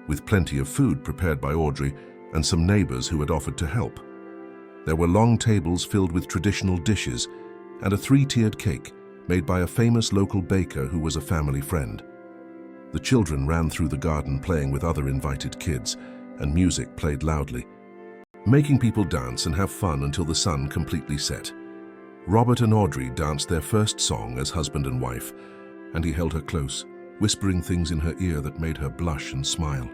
with plenty of food prepared by Audrey and some neighbors who had offered to help. There were long tables filled with traditional dishes and a three-tiered cake made by a famous local baker who was a family friend. The children ran through the garden playing with other invited kids, and music played loudly, making people dance and have fun until the sun completely set. Robert and Audrey danced their first song as husband and wife, and he held her close, whispering things in her ear that made her blush and smile.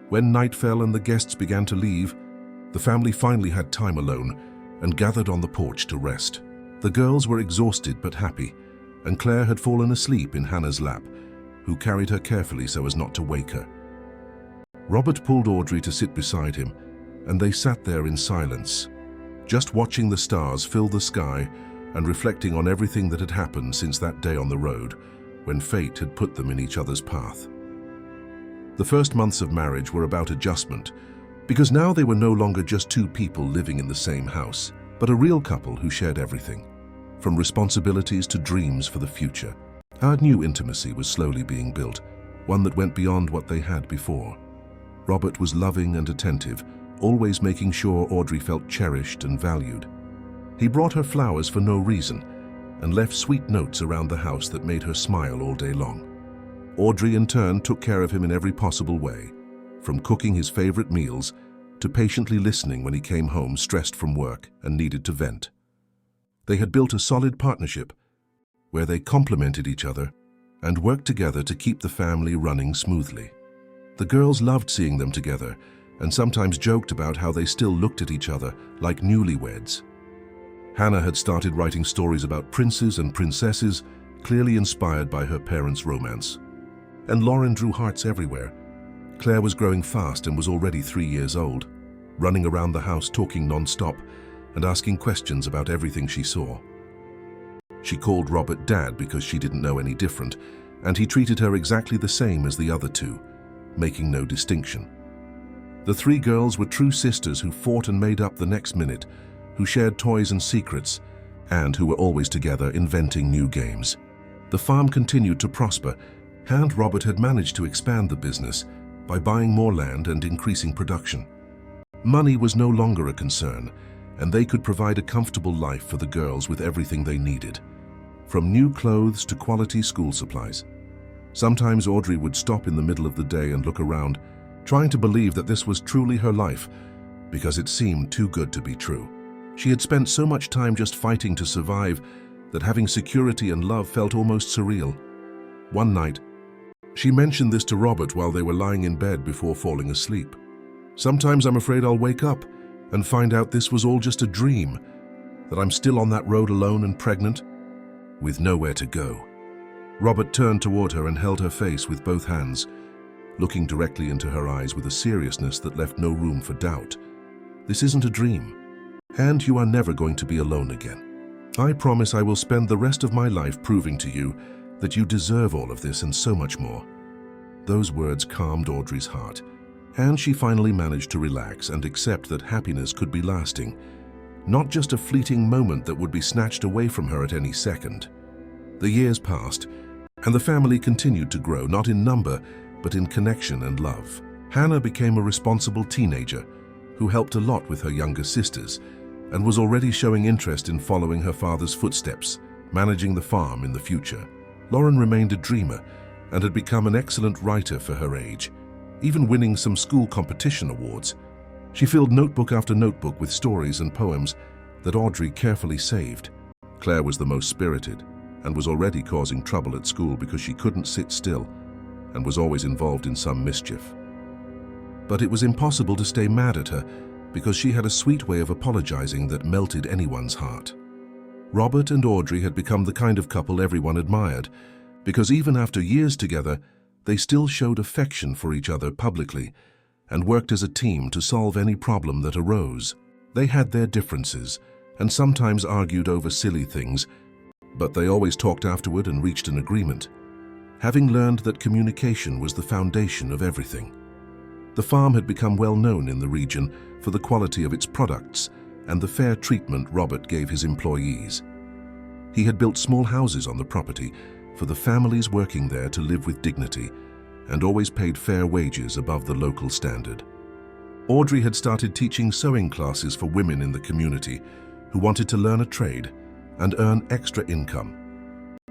When night fell and the guests began to leave, the family finally had time alone and gathered on the porch to rest. The girls were exhausted but happy, and Claire had fallen asleep in Hannah's lap, who carried her carefully so as not to wake her. Robert pulled Audrey to sit beside him, and they sat there in silence, just watching the stars fill the sky and reflecting on everything that had happened since that day on the road, when fate had put them in each other's path. The first months of marriage were about adjustment, because now they were no longer just two people living in the same house, but a real couple who shared everything, from responsibilities to dreams for the future. Our new intimacy was slowly being built, one that went beyond what they had before. Robert was loving and attentive, always making sure Audrey felt cherished and valued. He brought her flowers for no reason and left sweet notes around the house that made her smile all day long. Audrey, in turn, took care of him in every possible way, from cooking his favorite meals to patiently listening when he came home stressed from work and needed to vent. They had built a solid partnership where they complemented each other and worked together to keep the family running smoothly. The girls loved seeing them together and sometimes joked about how they still looked at each other like newlyweds. Hannah had started writing stories about princes and princesses, clearly inspired by her parents' romance. And Lauren drew hearts everywhere. Claire was growing fast and was already 3 years old, running around the house talking non-stop and asking questions about everything she saw. She called Robert Dad because she didn't know any different, and he treated her exactly the same as the other two, making no distinction. The three girls were true sisters who fought and made up the next minute, who shared toys and secrets, and who were always together inventing new games. The farm continued to prosper, and Robert had managed to expand the business by buying more land and increasing production. Money was no longer a concern, and they could provide a comfortable life for the girls with everything they needed, from new clothes to quality school supplies. Sometimes Audrey would stop in the middle of the day and look around, trying to believe that this was truly her life, because it seemed too good to be true. She had spent so much time just fighting to survive that having security and love felt almost surreal. One night, she mentioned this to Robert while they were lying in bed before falling asleep. "Sometimes I'm afraid I'll wake up and find out this was all just a dream, that I'm still on that road alone and pregnant, with nowhere to go." Robert turned toward her and held her face with both hands, looking directly into her eyes with a seriousness that left no room for doubt. "This isn't a dream, and you are never going to be alone again. I promise I will spend the rest of my life proving to you that you deserve all of this and so much more." Those words calmed Audrey's heart, and she finally managed to relax and accept that happiness could be lasting, not just a fleeting moment that would be snatched away from her at any second. The years passed, and the family continued to grow, not in number, but in connection and love. Hannah became a responsible teenager who helped a lot with her younger sisters and was already showing interest in following her father's footsteps, managing the farm in the future. Lauren remained a dreamer and had become an excellent writer for her age, even winning some school competition awards. She filled notebook after notebook with stories and poems that Audrey carefully saved. Claire was the most spirited and was already causing trouble at school because she couldn't sit still and was always involved in some mischief. But it was impossible to stay mad at her because she had a sweet way of apologizing that melted anyone's heart. Robert and Audrey had become the kind of couple everyone admired because even after years together, they still showed affection for each other publicly and worked as a team to solve any problem that arose. They had their differences and sometimes argued over silly things, but they always talked afterward and reached an agreement, having learned that communication was the foundation of everything. The farm had become well known in the region for the quality of its products and the fair treatment Robert gave his employees. He had built small houses on the property for the families working there to live with dignity and always paid fair wages above the local standard. Audrey had started teaching sewing classes for women in the community who wanted to learn a trade and earn extra income.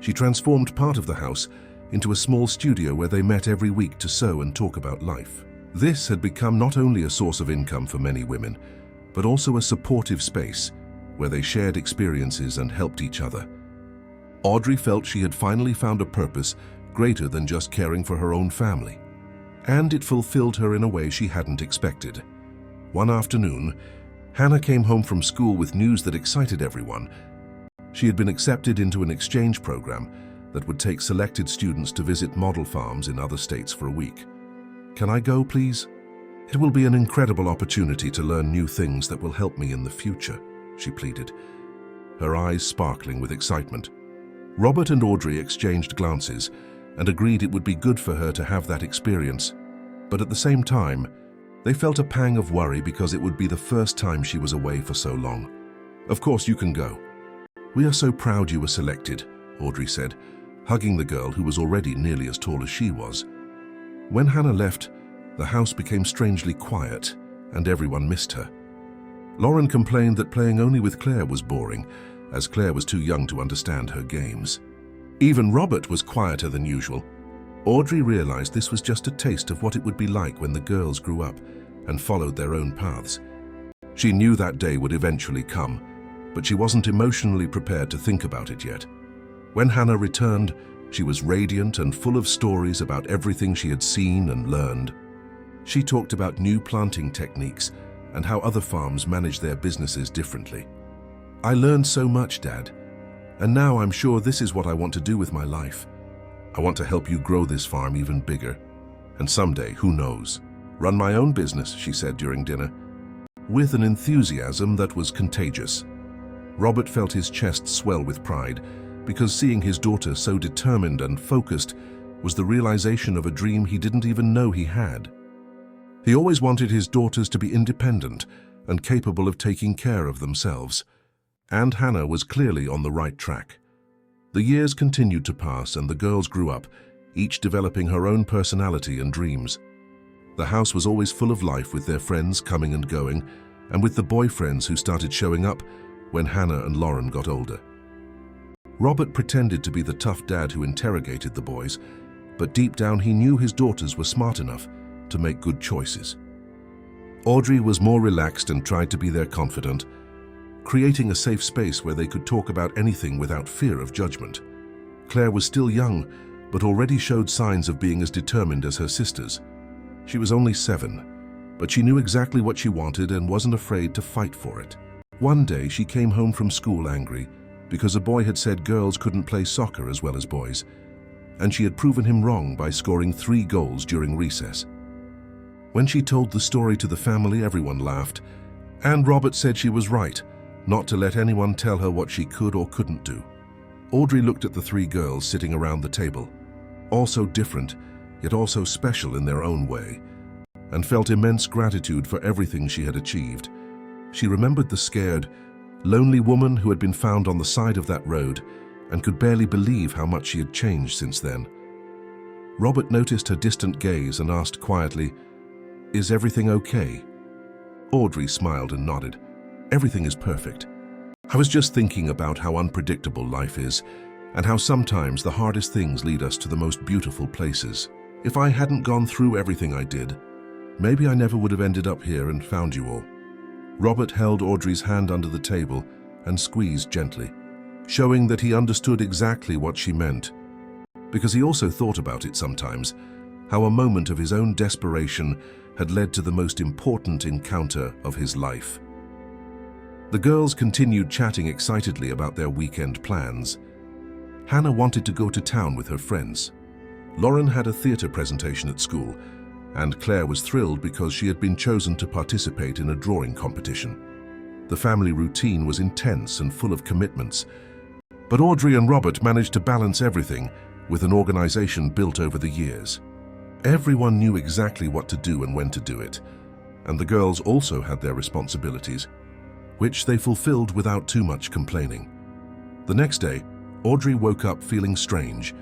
She transformed part of the house into a small studio where they met every week to sew and talk about life. This had become not only a source of income for many women, but also a supportive space where they shared experiences and helped each other. Audrey felt she had finally found a purpose greater than just caring for her own family, and it fulfilled her in a way she hadn't expected. One afternoon, Hannah came home from school with news that excited everyone. She had been accepted into an exchange program that would take selected students to visit model farms in other states for a week. "Can I go, please? It will be an incredible opportunity to learn new things that will help me in the future," she pleaded, her eyes sparkling with excitement. Robert and Audrey exchanged glances and agreed it would be good for her to have that experience, but at the same time, they felt a pang of worry because it would be the first time she was away for so long. "Of course you can go. We are so proud you were selected," Audrey said, hugging the girl who was already nearly as tall as she was. When Hannah left, the house became strangely quiet and everyone missed her. Lauren complained that playing only with Claire was boring, as Claire was too young to understand her games. Even Robert was quieter than usual. Audrey realized this was just a taste of what it would be like when the girls grew up and followed their own paths. She knew that day would eventually come, but she wasn't emotionally prepared to think about it yet. When Hannah returned, she was radiant and full of stories about everything she had seen and learned. She talked about new planting techniques and how other farms manage their businesses differently. "I learned so much, Dad, and now I'm sure this is what I want to do with my life. I want to help you grow this farm even bigger. And someday, who knows, run my own business," she said during dinner, with an enthusiasm that was contagious. Robert felt his chest swell with pride because seeing his daughter so determined and focused was the realization of a dream he didn't even know he had. He always wanted his daughters to be independent and capable of taking care of themselves. And Hannah was clearly on the right track. The years continued to pass and the girls grew up, each developing her own personality and dreams. The house was always full of life with their friends coming and going, and with the boyfriends who started showing up when Hannah and Lauren got older. Robert pretended to be the tough dad who interrogated the boys, but deep down he knew his daughters were smart enough to make good choices. Audrey was more relaxed and tried to be their confidant, creating a safe space where they could talk about anything without fear of judgment. Claire was still young, but already showed signs of being as determined as her sisters. She was only 7, but she knew exactly what she wanted and wasn't afraid to fight for it. One day she came home from school angry because a boy had said girls couldn't play soccer as well as boys, and she had proven him wrong by scoring 3 goals during recess. When she told the story to the family, everyone laughed, and Robert said she was right. not to let anyone tell her what she could or couldn't do. Audrey looked at the three girls sitting around the table, all so different, yet also special in their own way, and felt immense gratitude for everything she had achieved. She remembered the scared, lonely woman who had been found on the side of that road and could barely believe how much she had changed since then. Robert noticed her distant gaze and asked quietly, "Is everything okay?" Audrey smiled and nodded. "Everything is perfect. I was just thinking about how unpredictable life is and how sometimes the hardest things lead us to the most beautiful places. If I hadn't gone through everything I did, maybe I never would have ended up here and found you all." Robert held Audrey's hand under the table and squeezed gently, showing that he understood exactly what she meant, because he also thought about it sometimes, how a moment of his own desperation had led to the most important encounter of his life. The girls continued chatting excitedly about their weekend plans. Hannah wanted to go to town with her friends. Lauren had a theater presentation at school, and Claire was thrilled because she had been chosen to participate in a drawing competition. The family routine was intense and full of commitments, but Audrey and Robert managed to balance everything with an organization built over the years. Everyone knew exactly what to do and when to do it, and the girls also had their responsibilities, which they fulfilled without too much complaining. The next day, Audrey woke up feeling strange,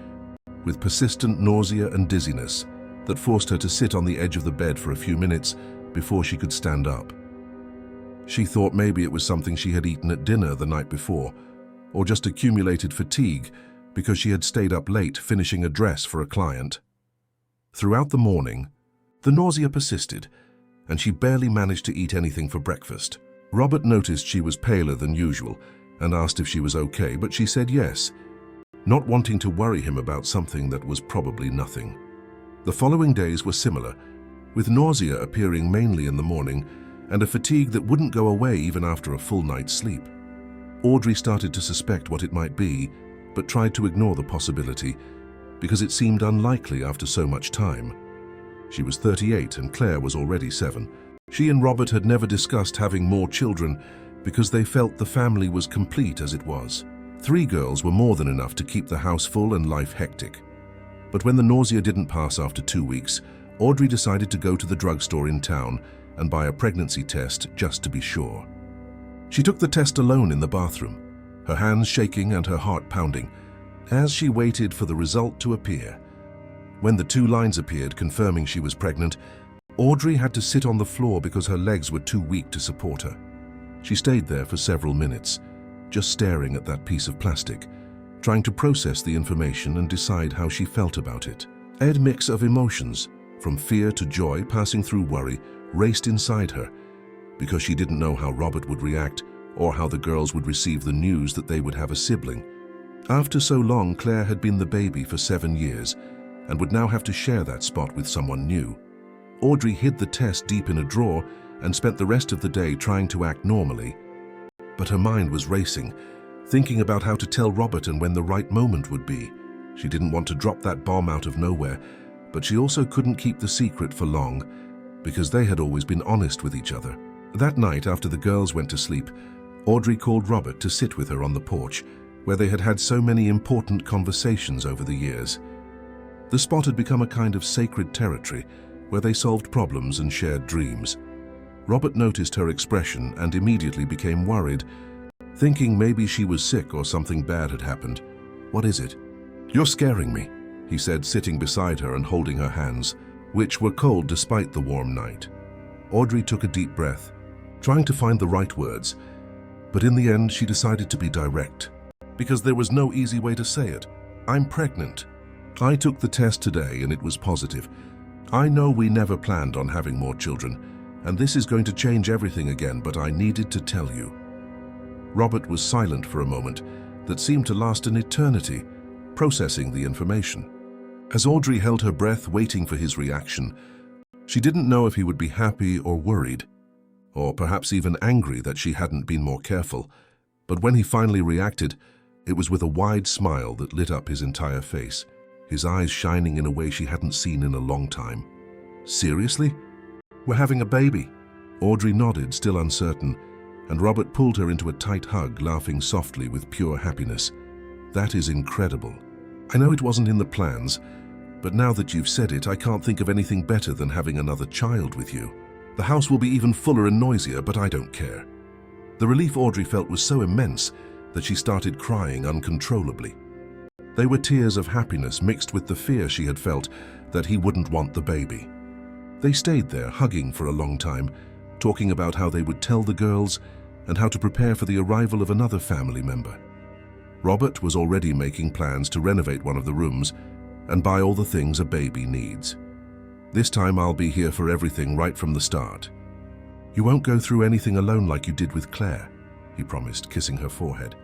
with persistent nausea and dizziness that forced her to sit on the edge of the bed for a few minutes before she could stand up. She thought maybe it was something she had eaten at dinner the night before, or just accumulated fatigue because she had stayed up late finishing a dress for a client. Throughout the morning, the nausea persisted, and she barely managed to eat anything for breakfast. Robert noticed she was paler than usual and asked if she was okay, but she said yes, not wanting to worry him about something that was probably nothing. The following days were similar, with nausea appearing mainly in the morning and a fatigue that wouldn't go away even after a full night's sleep. Audrey started to suspect what it might be, but tried to ignore the possibility because it seemed unlikely after so much time. She was 38 and Claire was already 7. She and Robert had never discussed having more children because they felt the family was complete as it was. 3 girls were more than enough to keep the house full and life hectic. But when the nausea didn't pass after 2 weeks, Audrey decided to go to the drugstore in town and buy a pregnancy test just to be sure. She took the test alone in the bathroom, her hands shaking and her heart pounding, as she waited for the result to appear. When the 2 lines appeared confirming she was pregnant, Audrey had to sit on the floor because her legs were too weak to support her. She stayed there for several minutes, just staring at that piece of plastic, trying to process the information and decide how she felt about it. A mix of emotions, from fear to joy passing through worry, raced inside her, because she didn't know how Robert would react or how the girls would receive the news that they would have a sibling. After so long, Claire had been the baby for 7 years and would now have to share that spot with someone new. Audrey hid the test deep in a drawer and spent the rest of the day trying to act normally. But her mind was racing, thinking about how to tell Robert and when the right moment would be. She didn't want to drop that bomb out of nowhere, but she also couldn't keep the secret for long, because they had always been honest with each other. That night, after the girls went to sleep, Audrey called Robert to sit with her on the porch, where they had had so many important conversations over the years. The spot had become a kind of sacred territory, where they solved problems and shared dreams. Robert noticed her expression and immediately became worried, thinking maybe she was sick or something bad had happened. "What is it?" "You're scaring me," he said, sitting beside her and holding her hands, which were cold despite the warm night. Audrey took a deep breath, trying to find the right words, but in the end she decided to be direct, because there was no easy way to say it. "I'm pregnant. I took the test today and it was positive. I know we never planned on having more children, and this is going to change everything again, but I needed to tell you." Robert was silent for a moment that seemed to last an eternity, processing the information. As Audrey held her breath waiting for his reaction, she didn't know if he would be happy or worried, or perhaps even angry that she hadn't been more careful. But when he finally reacted, it was with a wide smile that lit up his entire face, his eyes shining in a way she hadn't seen in a long time. "Seriously? We're having a baby?" Audrey nodded, still uncertain, and Robert pulled her into a tight hug, laughing softly with pure happiness. "That is incredible. I know it wasn't in the plans, but now that you've said it, I can't think of anything better than having another child with you. The house will be even fuller and noisier, but I don't care." The relief Audrey felt was so immense that she started crying uncontrollably. They were tears of happiness mixed with the fear she had felt that he wouldn't want the baby. They stayed there, hugging for a long time, talking about how they would tell the girls and how to prepare for the arrival of another family member. Robert was already making plans to renovate one of the rooms and buy all the things a baby needs. "This time I'll be here for everything right from the start. You won't go through anything alone like you did with Claire," he promised, kissing her forehead.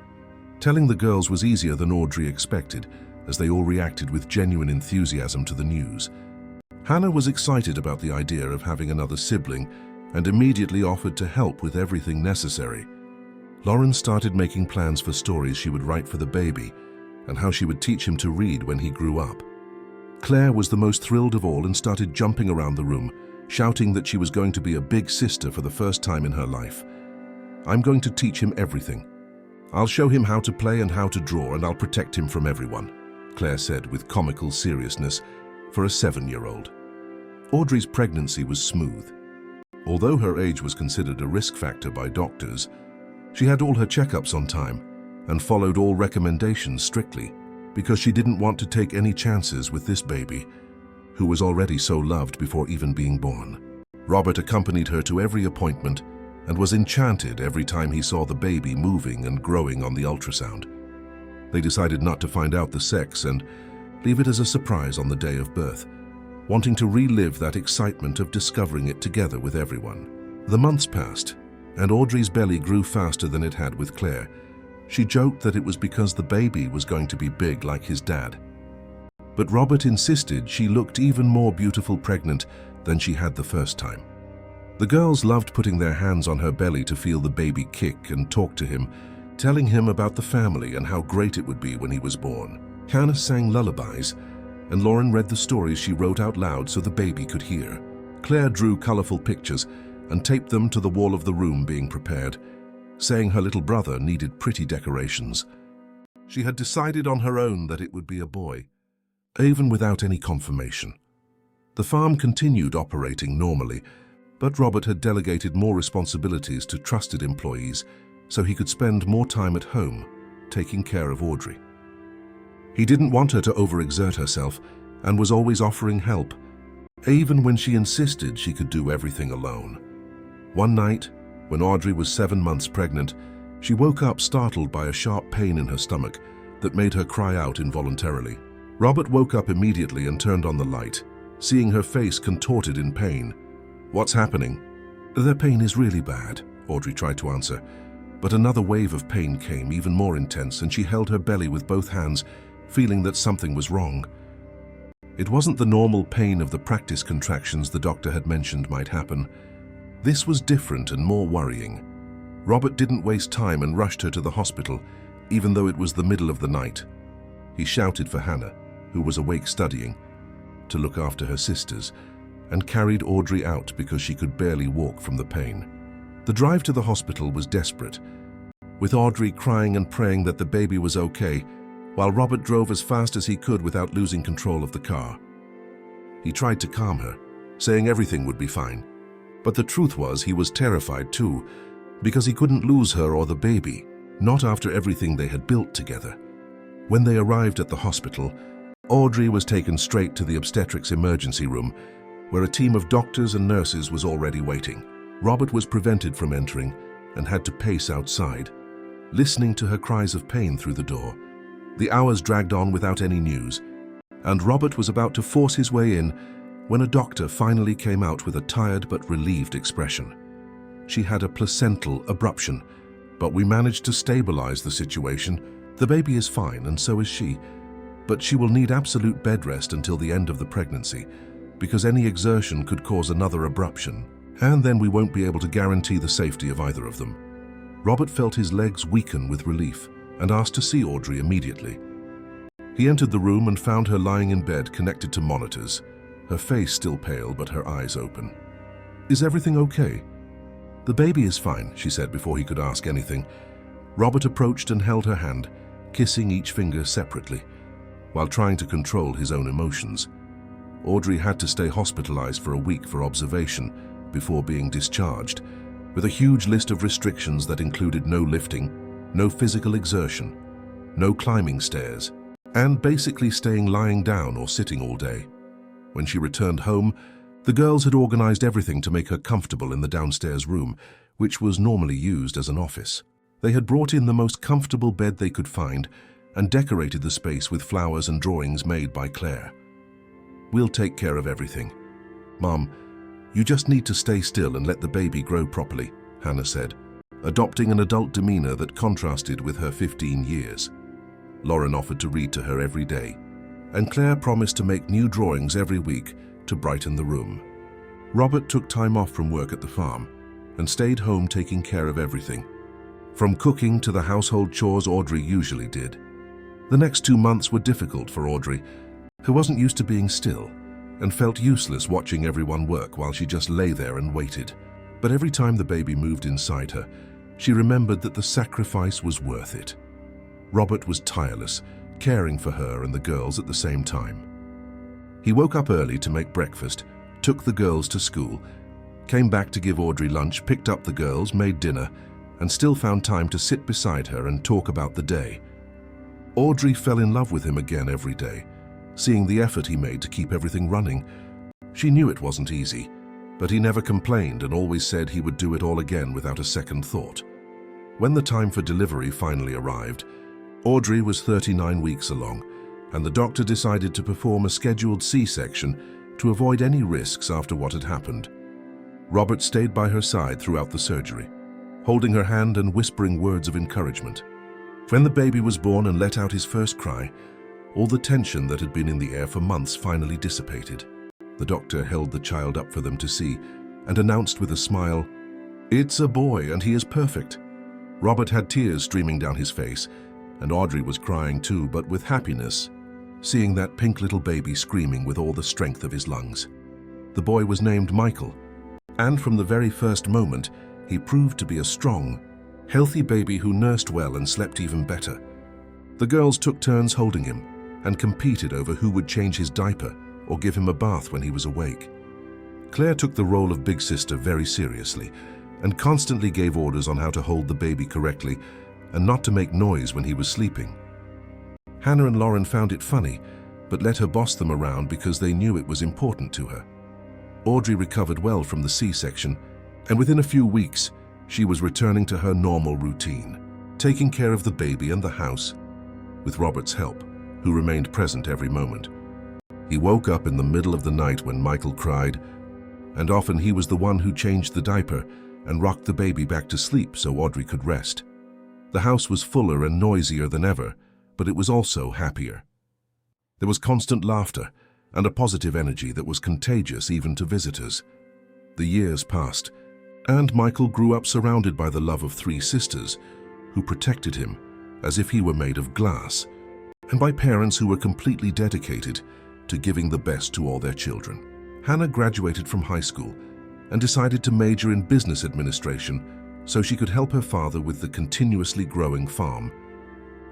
Telling the girls was easier than Audrey expected, as they all reacted with genuine enthusiasm to the news. Hannah was excited about the idea of having another sibling and immediately offered to help with everything necessary. Lauren started making plans for stories she would write for the baby and how she would teach him to read when he grew up. Claire was the most thrilled of all and started jumping around the room, shouting that she was going to be a big sister for the first time in her life. "I'm going to teach him everything. I'll show him how to play and how to draw, and I'll protect him from everyone," Claire said with comical seriousness for a 7-year-old. Audrey's pregnancy was smooth. Although her age was considered a risk factor by doctors, she had all her checkups on time and followed all recommendations strictly because she didn't want to take any chances with this baby, who was already so loved before even being born. Robert accompanied her to every appointment and was enchanted every time he saw the baby moving and growing on the ultrasound. They decided not to find out the sex and leave it as a surprise on the day of birth, wanting to relive that excitement of discovering it together with everyone. The months passed, and Audrey's belly grew faster than it had with Claire. She joked that it was because the baby was going to be big like his dad. But Robert insisted she looked even more beautiful pregnant than she had the first time. The girls loved putting their hands on her belly to feel the baby kick and talk to him, telling him about the family and how great it would be when he was born. Hannah sang lullabies, and Lauren read the stories she wrote out loud so the baby could hear. Claire drew colorful pictures and taped them to the wall of the room being prepared, saying her little brother needed pretty decorations. She had decided on her own that it would be a boy, even without any confirmation. The farm continued operating normally, but Robert had delegated more responsibilities to trusted employees so he could spend more time at home, taking care of Audrey. He didn't want her to overexert herself and was always offering help, even when she insisted she could do everything alone. One night, when Audrey was 7 months pregnant, she woke up startled by a sharp pain in her stomach that made her cry out involuntarily. Robert woke up immediately and turned on the light, seeing her face contorted in pain. "What's happening?" "Their pain is really bad," Audrey tried to answer, but another wave of pain came, even more intense, and she held her belly with both hands, feeling that something was wrong. It wasn't the normal pain of the practice contractions the doctor had mentioned might happen. This was different and more worrying. Robert didn't waste time and rushed her to the hospital, even though it was the middle of the night. He shouted for Hannah, who was awake studying, to look after her sisters, and carried Audrey out because she could barely walk from the pain. The drive to the hospital was desperate, with Audrey crying and praying that the baby was okay, while Robert drove as fast as he could without losing control of the car. He tried to calm her, saying everything would be fine. But the truth was he was terrified too, because he couldn't lose her or the baby, not after everything they had built together. When they arrived at the hospital, Audrey was taken straight to the obstetrics emergency room, where a team of doctors and nurses was already waiting. Robert was prevented from entering and had to pace outside, listening to her cries of pain through the door. The hours dragged on without any news, and Robert was about to force his way in when a doctor finally came out with a tired but relieved expression. "She had a placental abruption, but we managed to stabilize the situation. The baby is fine and so is she, but she will need absolute bed rest until the end of the pregnancy, because any exertion could cause another abruption, and then we won't be able to guarantee the safety of either of them." Robert felt his legs weaken with relief and asked to see Audrey immediately. He entered the room and found her lying in bed connected to monitors, her face still pale but her eyes open. "Is everything okay?" "The baby is fine," she said before he could ask anything. Robert approached and held her hand, kissing each finger separately, while trying to control his own emotions. Audrey had to stay hospitalized for a week for observation before being discharged, with a huge list of restrictions that included no lifting, no physical exertion, no climbing stairs, and basically staying lying down or sitting all day. When she returned home, the girls had organized everything to make her comfortable in the downstairs room, which was normally used as an office. They had brought in the most comfortable bed they could find and decorated the space with flowers and drawings made by Claire. "We'll take care of everything. Mom, you just need to stay still and let the baby grow properly," Hannah said, adopting an adult demeanor that contrasted with her 15 years. Lauren offered to read to her every day, and Claire promised to make new drawings every week to brighten the room. Robert took time off from work at the farm and stayed home taking care of everything, from cooking to the household chores Audrey usually did. The next 2 months were difficult for Audrey, who wasn't used to being still and felt useless watching everyone work while she just lay there and waited. But every time the baby moved inside her, she remembered that the sacrifice was worth it. Robert was tireless, caring for her and the girls at the same time. He woke up early to make breakfast, took the girls to school, came back to give Audrey lunch, picked up the girls, made dinner, and still found time to sit beside her and talk about the day. Audrey fell in love with him again every day, seeing the effort he made to keep everything running. She knew it wasn't easy, but he never complained and always said he would do it all again without a second thought. When the time for delivery finally arrived, Audrey was 39 weeks along, and the doctor decided to perform a scheduled C-section to avoid any risks after what had happened. Robert stayed by her side throughout the surgery, holding her hand and whispering words of encouragement. When the baby was born and let out his first cry, all the tension that had been in the air for months finally dissipated. The doctor held the child up for them to see and announced with a smile, "It's a boy and he is perfect." Robert had tears streaming down his face, and Audrey was crying too, but with happiness, seeing that pink little baby screaming with all the strength of his lungs. The boy was named Michael, and from the very first moment, he proved to be a strong, healthy baby who nursed well and slept even better. The girls took turns holding him and competed over who would change his diaper or give him a bath when he was awake. Claire took the role of big sister very seriously and constantly gave orders on how to hold the baby correctly and not to make noise when he was sleeping. Hannah and Lauren found it funny, but let her boss them around because they knew it was important to her. Audrey recovered well from the C-section, and within a few weeks, she was returning to her normal routine, taking care of the baby and the house, with Robert's help, who remained present every moment. He woke up in the middle of the night when Michael cried, and often he was the one who changed the diaper and rocked the baby back to sleep so Audrey could rest. The house was fuller and noisier than ever, but it was also happier. There was constant laughter and a positive energy that was contagious even to visitors. The years passed, and Michael grew up surrounded by the love of 3 sisters who protected him as if he were made of glass, and by parents who were completely dedicated to giving the best to all their children. Hannah graduated from high school and decided to major in business administration so she could help her father with the continuously growing farm.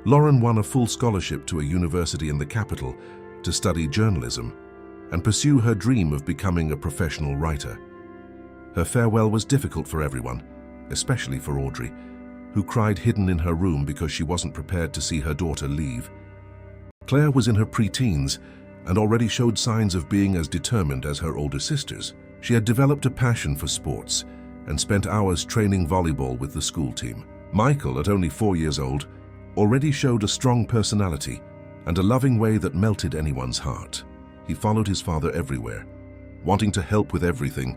Lauren won a full scholarship to a university in the capital to study journalism and pursue her dream of becoming a professional writer. Her farewell was difficult for everyone, especially for Audrey, who cried hidden in her room because she wasn't prepared to see her daughter leave. Claire was in her pre-teens and already showed signs of being as determined as her older sisters. She had developed a passion for sports and spent hours training volleyball with the school team. Michael, at only 4 years old, already showed a strong personality and a loving way that melted anyone's heart. He followed his father everywhere, wanting to help with everything,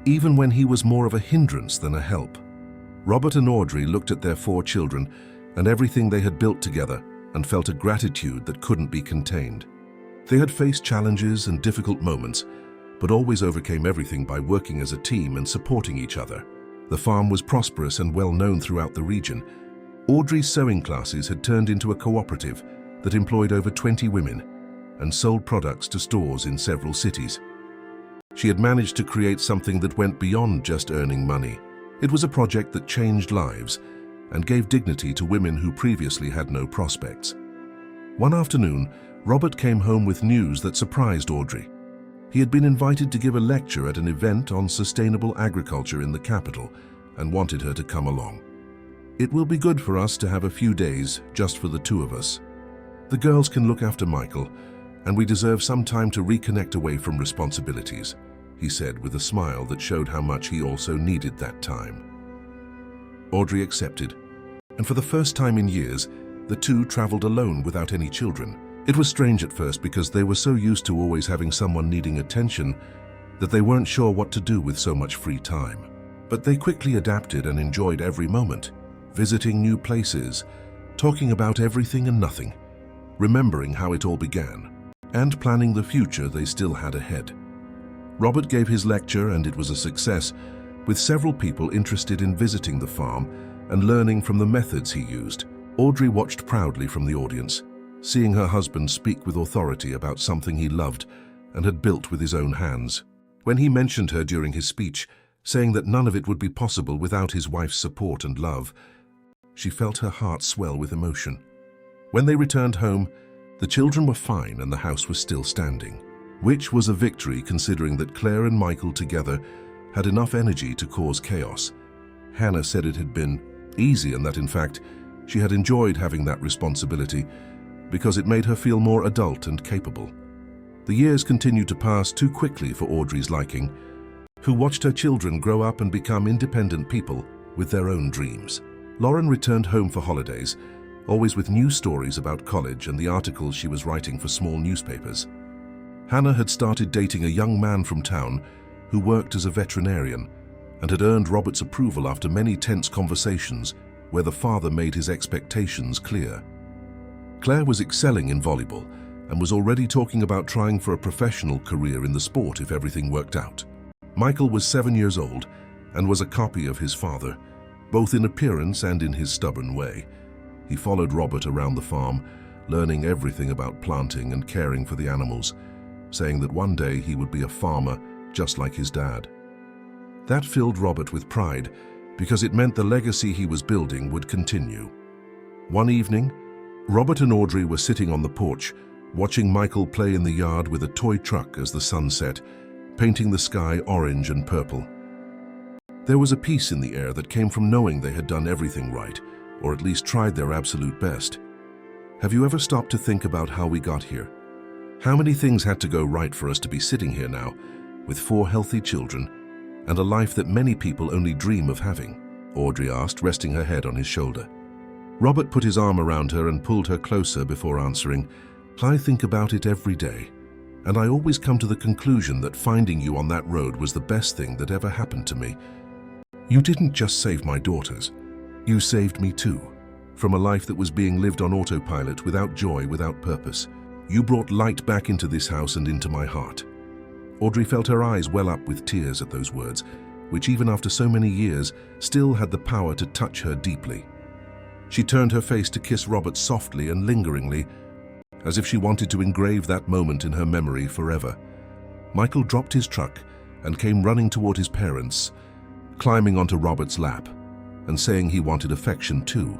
even when he was more of a hindrance than a help. Robert and Audrey looked at their 4 children and everything they had built together and felt a gratitude that couldn't be contained. They had faced challenges and difficult moments, but always overcame everything by working as a team and supporting each other. The farm was prosperous and well known throughout the region. Audrey's sewing classes had turned into a cooperative that employed over 20 women and sold products to stores in several cities. She had managed to create something that went beyond just earning money. It was a project that changed lives and gave dignity to women who previously had no prospects. One afternoon, Robert came home with news that surprised Audrey. He had been invited to give a lecture at an event on sustainable agriculture in the capital and wanted her to come along. "It will be good for us to have a few days just for the two of us. The girls can look after Michael, and we deserve some time to reconnect away from responsibilities," he said with a smile that showed how much he also needed that time. Audrey accepted, and for the first time in years, the two traveled alone without any children. It was strange at first because they were so used to always having someone needing attention that they weren't sure what to do with so much free time. But they quickly adapted and enjoyed every moment, visiting new places, talking about everything and nothing, remembering how it all began, and planning the future they still had ahead. Robert gave his lecture and it was a success, with several people interested in visiting the farm and learning from the methods he used. Audrey watched proudly from the audience, seeing her husband speak with authority about something he loved and had built with his own hands. When he mentioned her during his speech, saying that none of it would be possible without his wife's support and love, she felt her heart swell with emotion. When they returned home, the children were fine and the house was still standing, which was a victory considering that Claire and Michael together had enough energy to cause chaos. Hannah said it had been easy and that in fact she had enjoyed having that responsibility because it made her feel more adult and capable. The years continued to pass too quickly for Audrey's liking, who watched her children grow up and become independent people with their own dreams. Lauren returned home for holidays, always with new stories about college and the articles she was writing for small newspapers. Hannah had started dating a young man from town who worked as a veterinarian and had earned Robert's approval after many tense conversations where the father made his expectations clear. Claire was excelling in volleyball and was already talking about trying for a professional career in the sport if everything worked out. Michael was 7 years old and was a copy of his father, both in appearance and in his stubborn way. He followed Robert around the farm, learning everything about planting and caring for the animals, saying that one day he would be a farmer just like his dad. That filled Robert with pride because it meant the legacy he was building would continue. One evening, Robert and Audrey were sitting on the porch, watching Michael play in the yard with a toy truck as the sun set, painting the sky orange and purple. There was a peace in the air that came from knowing they had done everything right, or at least tried their absolute best. Have you ever stopped to think about how we got here? How many things had to go right for us to be sitting here now, with 4 healthy children, and a life that many people only dream of having? Audrey asked, resting her head on his shoulder. Robert put his arm around her and pulled her closer before answering, "I think about it every day, and I always come to the conclusion that finding you on that road was the best thing that ever happened to me. You didn't just save my daughters, you saved me too, from a life that was being lived on autopilot, without joy, without purpose. You brought light back into this house and into my heart." Audrey felt her eyes well up with tears at those words, which even after so many years still had the power to touch her deeply. She turned her face to kiss Robert softly and lingeringly, as if she wanted to engrave that moment in her memory forever. Michael dropped his truck and came running toward his parents, climbing onto Robert's lap and saying he wanted affection too.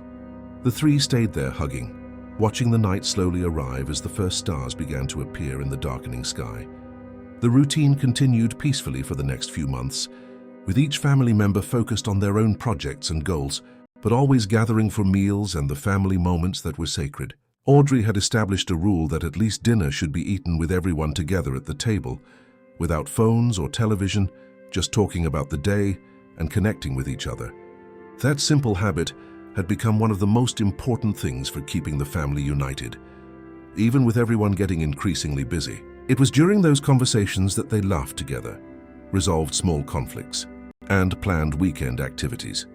The three stayed there hugging, watching the night slowly arrive as the first stars began to appear in the darkening sky. The routine continued peacefully for the next few months, with each family member focused on their own projects and goals, but always gathering for meals and the family moments that were sacred. Audrey had established a rule that at least dinner should be eaten with everyone together at the table, without phones or television, just talking about the day and connecting with each other. That simple habit had become one of the most important things for keeping the family united, even with everyone getting increasingly busy. It was during those conversations that they laughed together, resolved small conflicts, and planned weekend activities.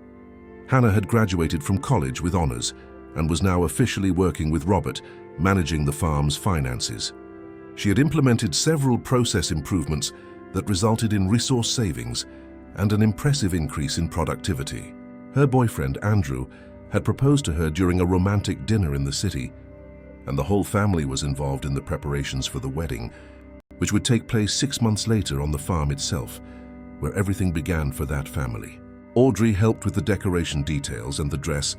Hannah had graduated from college with honors and was now officially working with Robert, managing the farm's finances. She had implemented several process improvements that resulted in resource savings and an impressive increase in productivity. Her boyfriend, Andrew, had proposed to her during a romantic dinner in the city, and the whole family was involved in the preparations for the wedding, which would take place 6 months later on the farm itself, where everything began for that family. Audrey helped with the decoration details and the dress,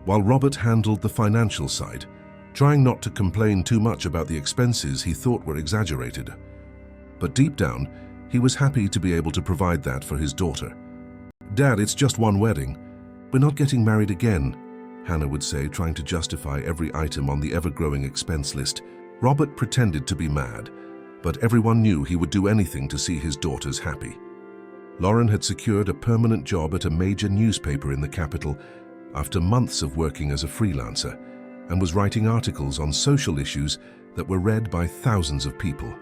while Robert handled the financial side, trying not to complain too much about the expenses he thought were exaggerated. But deep down, he was happy to be able to provide that for his daughter. "Dad, it's just one wedding. We're not getting married again," Hannah would say, trying to justify every item on the ever-growing expense list. Robert pretended to be mad, but everyone knew he would do anything to see his daughters happy. Lauren had secured a permanent job at a major newspaper in the capital after months of working as a freelancer, and was writing articles on social issues that were read by thousands of people.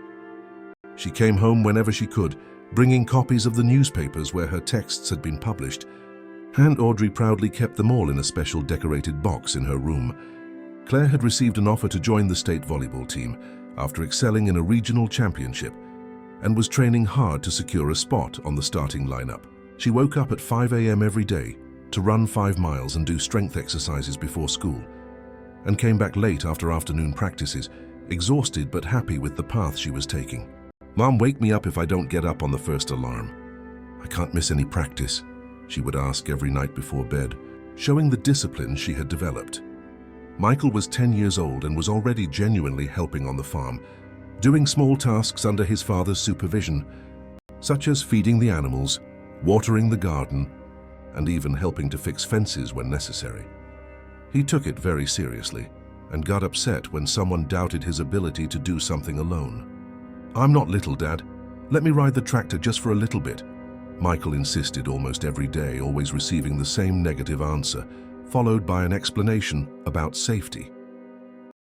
She came home whenever she could, bringing copies of the newspapers where her texts had been published, and Audrey proudly kept them all in a special decorated box in her room. Claire had received an offer to join the state volleyball team after excelling in a regional championship, and was training hard to secure a spot on the starting lineup. She woke up at 5 a.m. every day to run 5 miles and do strength exercises before school, and came back late after afternoon practices, exhausted but happy with the path she was taking. "Mom, wake me up if I don't get up on the first alarm. I can't miss any practice," she would ask every night before bed, showing the discipline she had developed. Michael was 10 years old and was already genuinely helping on the farm, doing small tasks under his father's supervision, such as feeding the animals, watering the garden, and even helping to fix fences when necessary. He took it very seriously and got upset when someone doubted his ability to do something alone. "I'm not little, Dad. Let me ride the tractor just for a little bit," Michael insisted almost every day, always receiving the same negative answer, followed by an explanation about safety.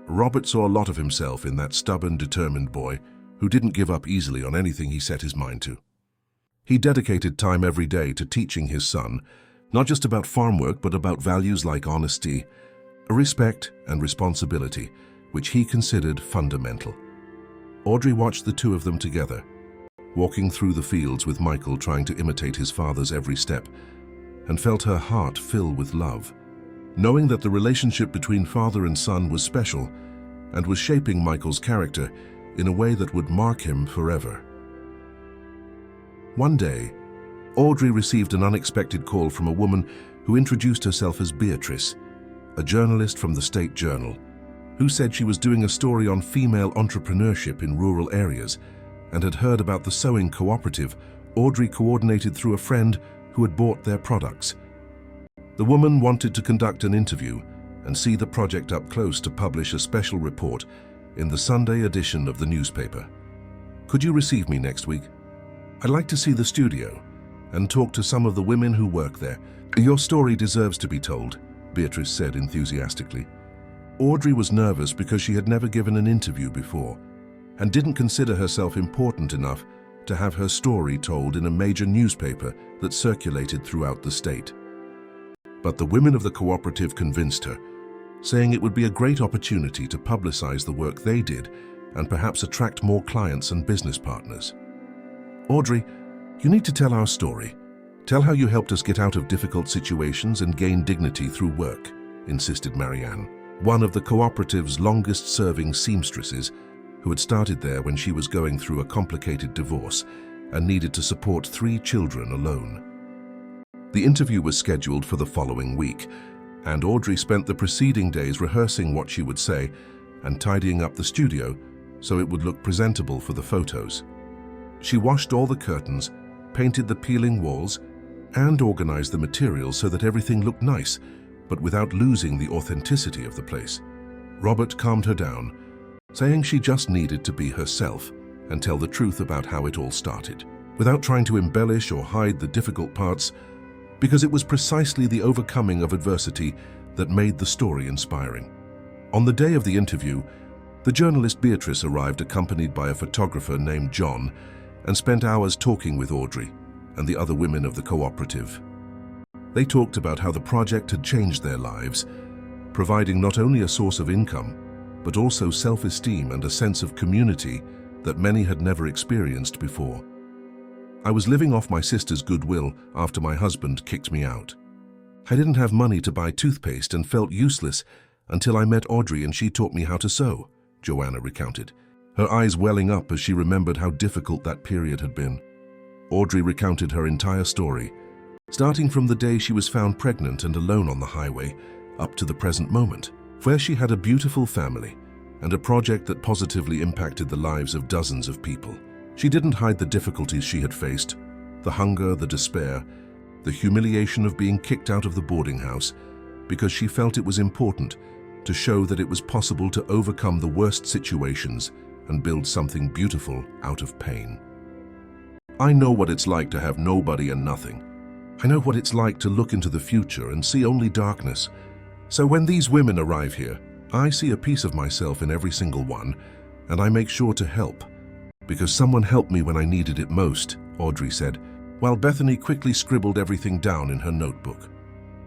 Robert saw a lot of himself in that stubborn, determined boy who didn't give up easily on anything he set his mind to. He dedicated time every day to teaching his son, not just about farm work, but about values like honesty, respect, and responsibility, which he considered fundamental. Audrey watched the two of them together, walking through the fields with Michael trying to imitate his father's every step, and felt her heart fill with love, knowing that the relationship between father and son was special and was shaping Michael's character in a way that would mark him forever. One day, Audrey received an unexpected call from a woman who introduced herself as Beatrice, a journalist from the State Journal, who said she was doing a story on female entrepreneurship in rural areas and had heard about the sewing cooperative Audrey coordinated through a friend who had bought their products. The woman wanted to conduct an interview and see the project up close to publish a special report in the Sunday edition of the newspaper. "Could you receive me next week? I'd like to see the studio and talk to some of the women who work there. Your story deserves to be told," Beatrice said enthusiastically. Audrey was nervous because she had never given an interview before and didn't consider herself important enough to have her story told in a major newspaper that circulated throughout the state. But the women of the cooperative convinced her, saying it would be a great opportunity to publicize the work they did and perhaps attract more clients and business partners. "Audrey, you need to tell our story. Tell how you helped us get out of difficult situations and gain dignity through work," insisted Marianne, one of the cooperative's longest-serving seamstresses, who had started there when she was going through a complicated divorce and needed to support 3 children alone. The interview was scheduled for the following week, and Audrey spent the preceding days rehearsing what she would say and tidying up the studio so it would look presentable for the photos. She washed all the curtains, painted the peeling walls, and organized the materials so that everything looked nice, but without losing the authenticity of the place. Robert calmed her down, saying she just needed to be herself and tell the truth about how it all started, without trying to embellish or hide the difficult parts, because it was precisely the overcoming of adversity that made the story inspiring. On the day of the interview, the journalist Beatrice arrived accompanied by a photographer named John and spent hours talking with Audrey and the other women of the cooperative. They talked about how the project had changed their lives, providing not only a source of income, but also self-esteem and a sense of community that many had never experienced before. "I was living off my sister's goodwill after my husband kicked me out. I didn't have money to buy toothpaste and felt useless until I met Audrey and she taught me how to sew," Joanna recounted, her eyes welling up as she remembered how difficult that period had been. Audrey recounted her entire story, starting from the day she was found pregnant and alone on the highway up to the present moment, where she had a beautiful family and a project that positively impacted the lives of dozens of people. She didn't hide the difficulties she had faced, the hunger, the despair, the humiliation of being kicked out of the boarding house, because she felt it was important to show that it was possible to overcome the worst situations and build something beautiful out of pain. I know what it's like to have nobody and nothing. I know what it's like to look into the future and see only darkness. So when these women arrive here, I see a piece of myself in every single one, and I make sure to help. Because someone helped me when I needed it most, Audrey said, while Bethany quickly scribbled everything down in her notebook.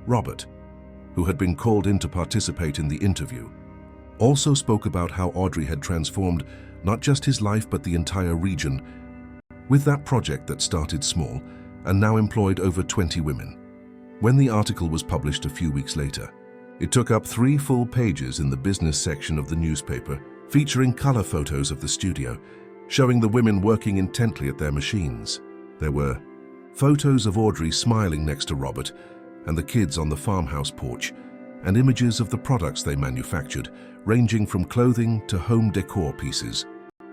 Robert, who had been called in to participate in the interview, also spoke about how Audrey had transformed not just his life but the entire region with that project that started small and now employed over 20 women. When the article was published a few weeks later, it took up 3 full pages in the business section of the newspaper, featuring color photos of the studio, showing the women working intently at their machines. There were photos of Audrey smiling next to Robert and the kids on the farmhouse porch, and images of the products they manufactured, ranging from clothing to home decor pieces.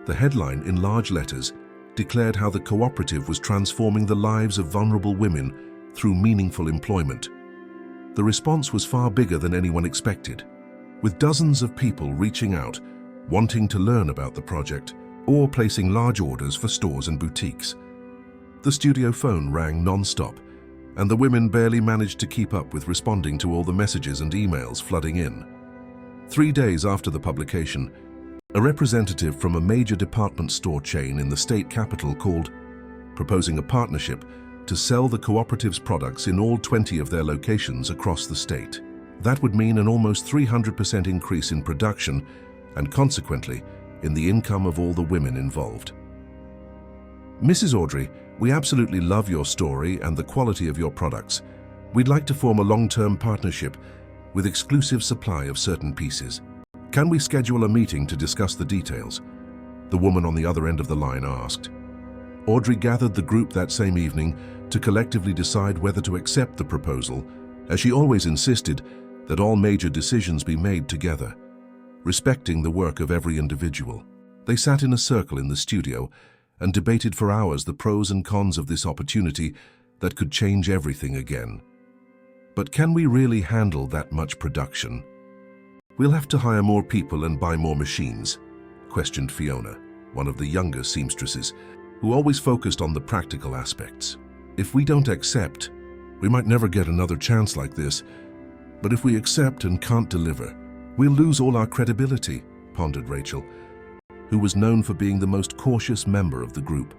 The headline, in large letters, declared how the cooperative was transforming the lives of vulnerable women through meaningful employment. The response was far bigger than anyone expected, with dozens of people reaching out, wanting to learn about the project, or placing large orders for stores and boutiques. The studio phone rang non-stop, and the women barely managed to keep up with responding to all the messages and emails flooding in. 3 days after the publication, a representative from a major department store chain in the state capital called, proposing a partnership to sell the cooperative's products in all 20 of their locations across the state. That would mean an almost 300% increase in production and, consequently, in the income of all the women involved. Mrs. Audrey, we absolutely love your story and the quality of your products. We'd like to form a long-term partnership with exclusive supply of certain pieces. Can we schedule a meeting to discuss the details? The woman on the other end of the line asked. Audrey gathered the group that same evening to collectively decide whether to accept the proposal, as she always insisted that all major decisions be made together, respecting the work of every individual. They sat in a circle in the studio and debated for hours the pros and cons of this opportunity that could change everything again. But can we really handle that much production? We'll have to hire more people and buy more machines, questioned Fiona, one of the younger seamstresses, who always focused on the practical aspects. If we don't accept, we might never get another chance like this. But if we accept and can't deliver, we'll lose all our credibility, pondered Rachel, who was known for being the most cautious member of the group.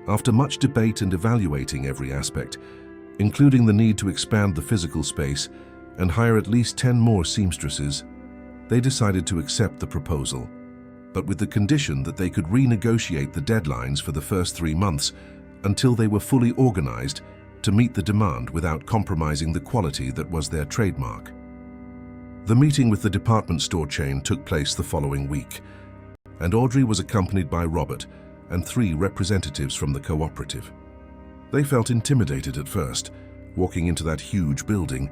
After much debate and evaluating every aspect, including the need to expand the physical space and hire at least 10 more seamstresses, they decided to accept the proposal, but with the condition that they could renegotiate the deadlines for the first 3 months until they were fully organized to meet the demand without compromising the quality that was their trademark. The meeting with the department store chain took place the following week, and Audrey was accompanied by Robert and 3 representatives from the cooperative. They felt intimidated at first, walking into that huge building,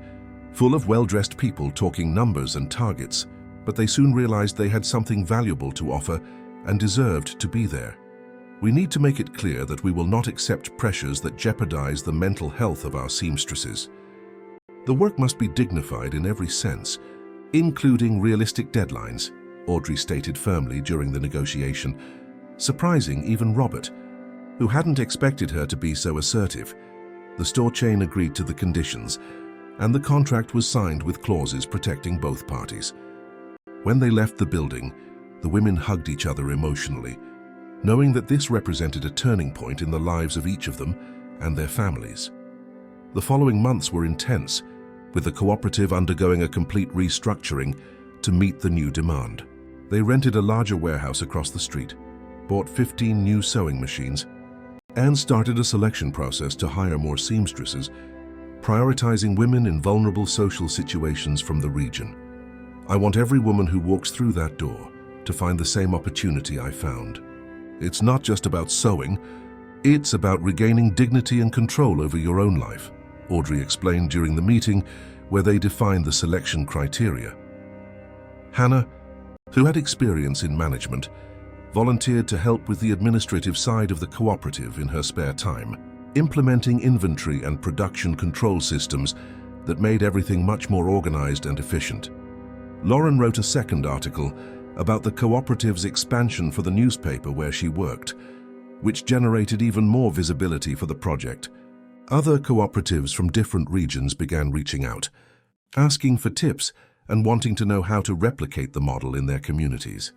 full of well-dressed people talking numbers and targets, but they soon realized they had something valuable to offer and deserved to be there. We need to make it clear that we will not accept pressures that jeopardize the mental health of our seamstresses. The work must be dignified in every sense, including realistic deadlines, Audrey stated firmly during the negotiation, surprising even Robert, who hadn't expected her to be so assertive. The store chain agreed to the conditions, and the contract was signed with clauses protecting both parties. When they left the building, the women hugged each other emotionally, knowing that this represented a turning point in the lives of each of them and their families. The following months were intense, with the cooperative undergoing a complete restructuring to meet the new demand. They rented a larger warehouse across the street, bought 15 new sewing machines, and started a selection process to hire more seamstresses, prioritizing women in vulnerable social situations from the region. I want every woman who walks through that door to find the same opportunity I found. It's not just about sewing, it's about regaining dignity and control over your own life, Audrey explained during the meeting where they defined the selection criteria. Hannah, who had experience in management, volunteered to help with the administrative side of the cooperative in her spare time, implementing inventory and production control systems that made everything much more organized and efficient. Lauren wrote a second article about the cooperative's expansion for the newspaper where she worked, which generated even more visibility for the project. Other cooperatives from different regions began reaching out, asking for tips and wanting to know how to replicate the model in their communities.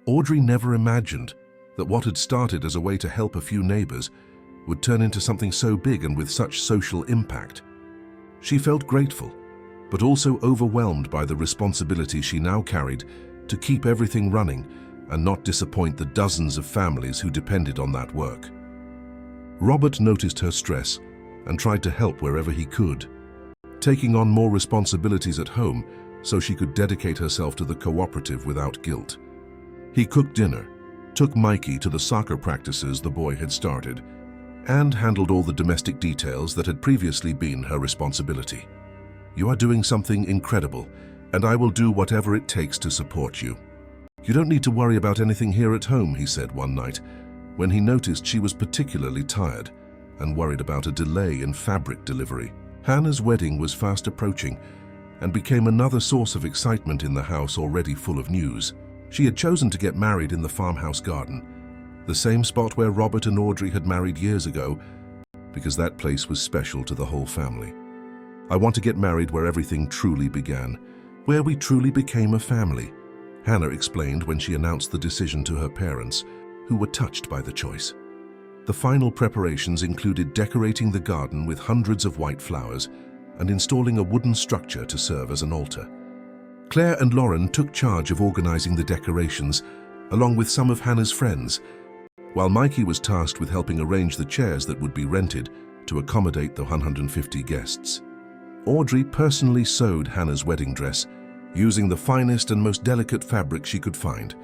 Audrey never imagined that what had started as a way to help a few neighbors would turn into something so big and with such social impact. She felt grateful, but also overwhelmed by the responsibility she now carried to keep everything running and not disappoint the dozens of families who depended on that work. Robert noticed her stress and tried to help wherever he could, taking on more responsibilities at home so she could dedicate herself to the cooperative without guilt. He cooked dinner, took Mikey to the soccer practices the boy had started, and handled all the domestic details that had previously been her responsibility. "You are doing something incredible, and I will do whatever it takes to support you. You don't need to worry about anything here at home," he said one night, when he noticed she was particularly tired and worried about a delay in fabric delivery. Hannah's wedding was fast approaching and became another source of excitement in the house already full of news. She had chosen to get married in the farmhouse garden, the same spot where Robert and Audrey had married years ago, because that place was special to the whole family. "I want to get married where everything truly began, where we truly became a family," Hannah explained when she announced the decision to her parents, who were touched by the choice. The final preparations included decorating the garden with hundreds of white flowers and installing a wooden structure to serve as an altar. Claire and Lauren took charge of organizing the decorations, along with some of Hannah's friends, while Mikey was tasked with helping arrange the chairs that would be rented to accommodate the 150 guests. Audrey personally sewed Hannah's wedding dress, using the finest and most delicate fabric she could find.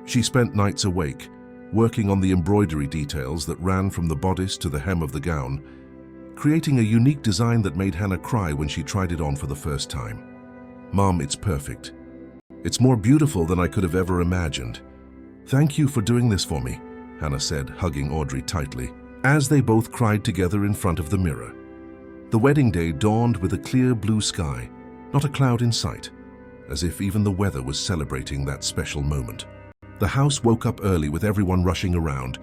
She spent nights awake, working on the embroidery details that ran from the bodice to the hem of the gown, creating a unique design that made Hannah cry when she tried it on for the first time. "Mom, it's perfect. It's more beautiful than I could have ever imagined. Thank you for doing this for me," Hannah said, hugging Audrey tightly, as they both cried together in front of the mirror. The wedding day dawned with a clear blue sky, not a cloud in sight, as if even the weather was celebrating that special moment. The house woke up early with everyone rushing around,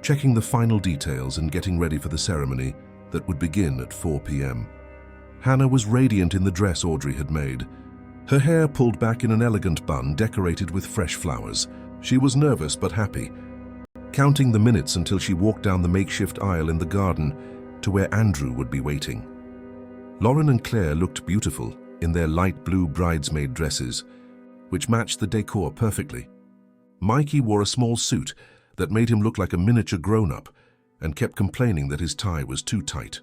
checking the final details and getting ready for the ceremony that would begin at 4 p.m. Hannah was radiant in the dress Audrey had made, her hair pulled back in an elegant bun decorated with fresh flowers. She was nervous but happy, counting the minutes until she walked down the makeshift aisle in the garden to where Andrew would be waiting. Lauren and Claire looked beautiful in their light blue bridesmaid dresses, which matched the decor perfectly. Mikey wore a small suit that made him look like a miniature grown-up and kept complaining that his tie was too tight.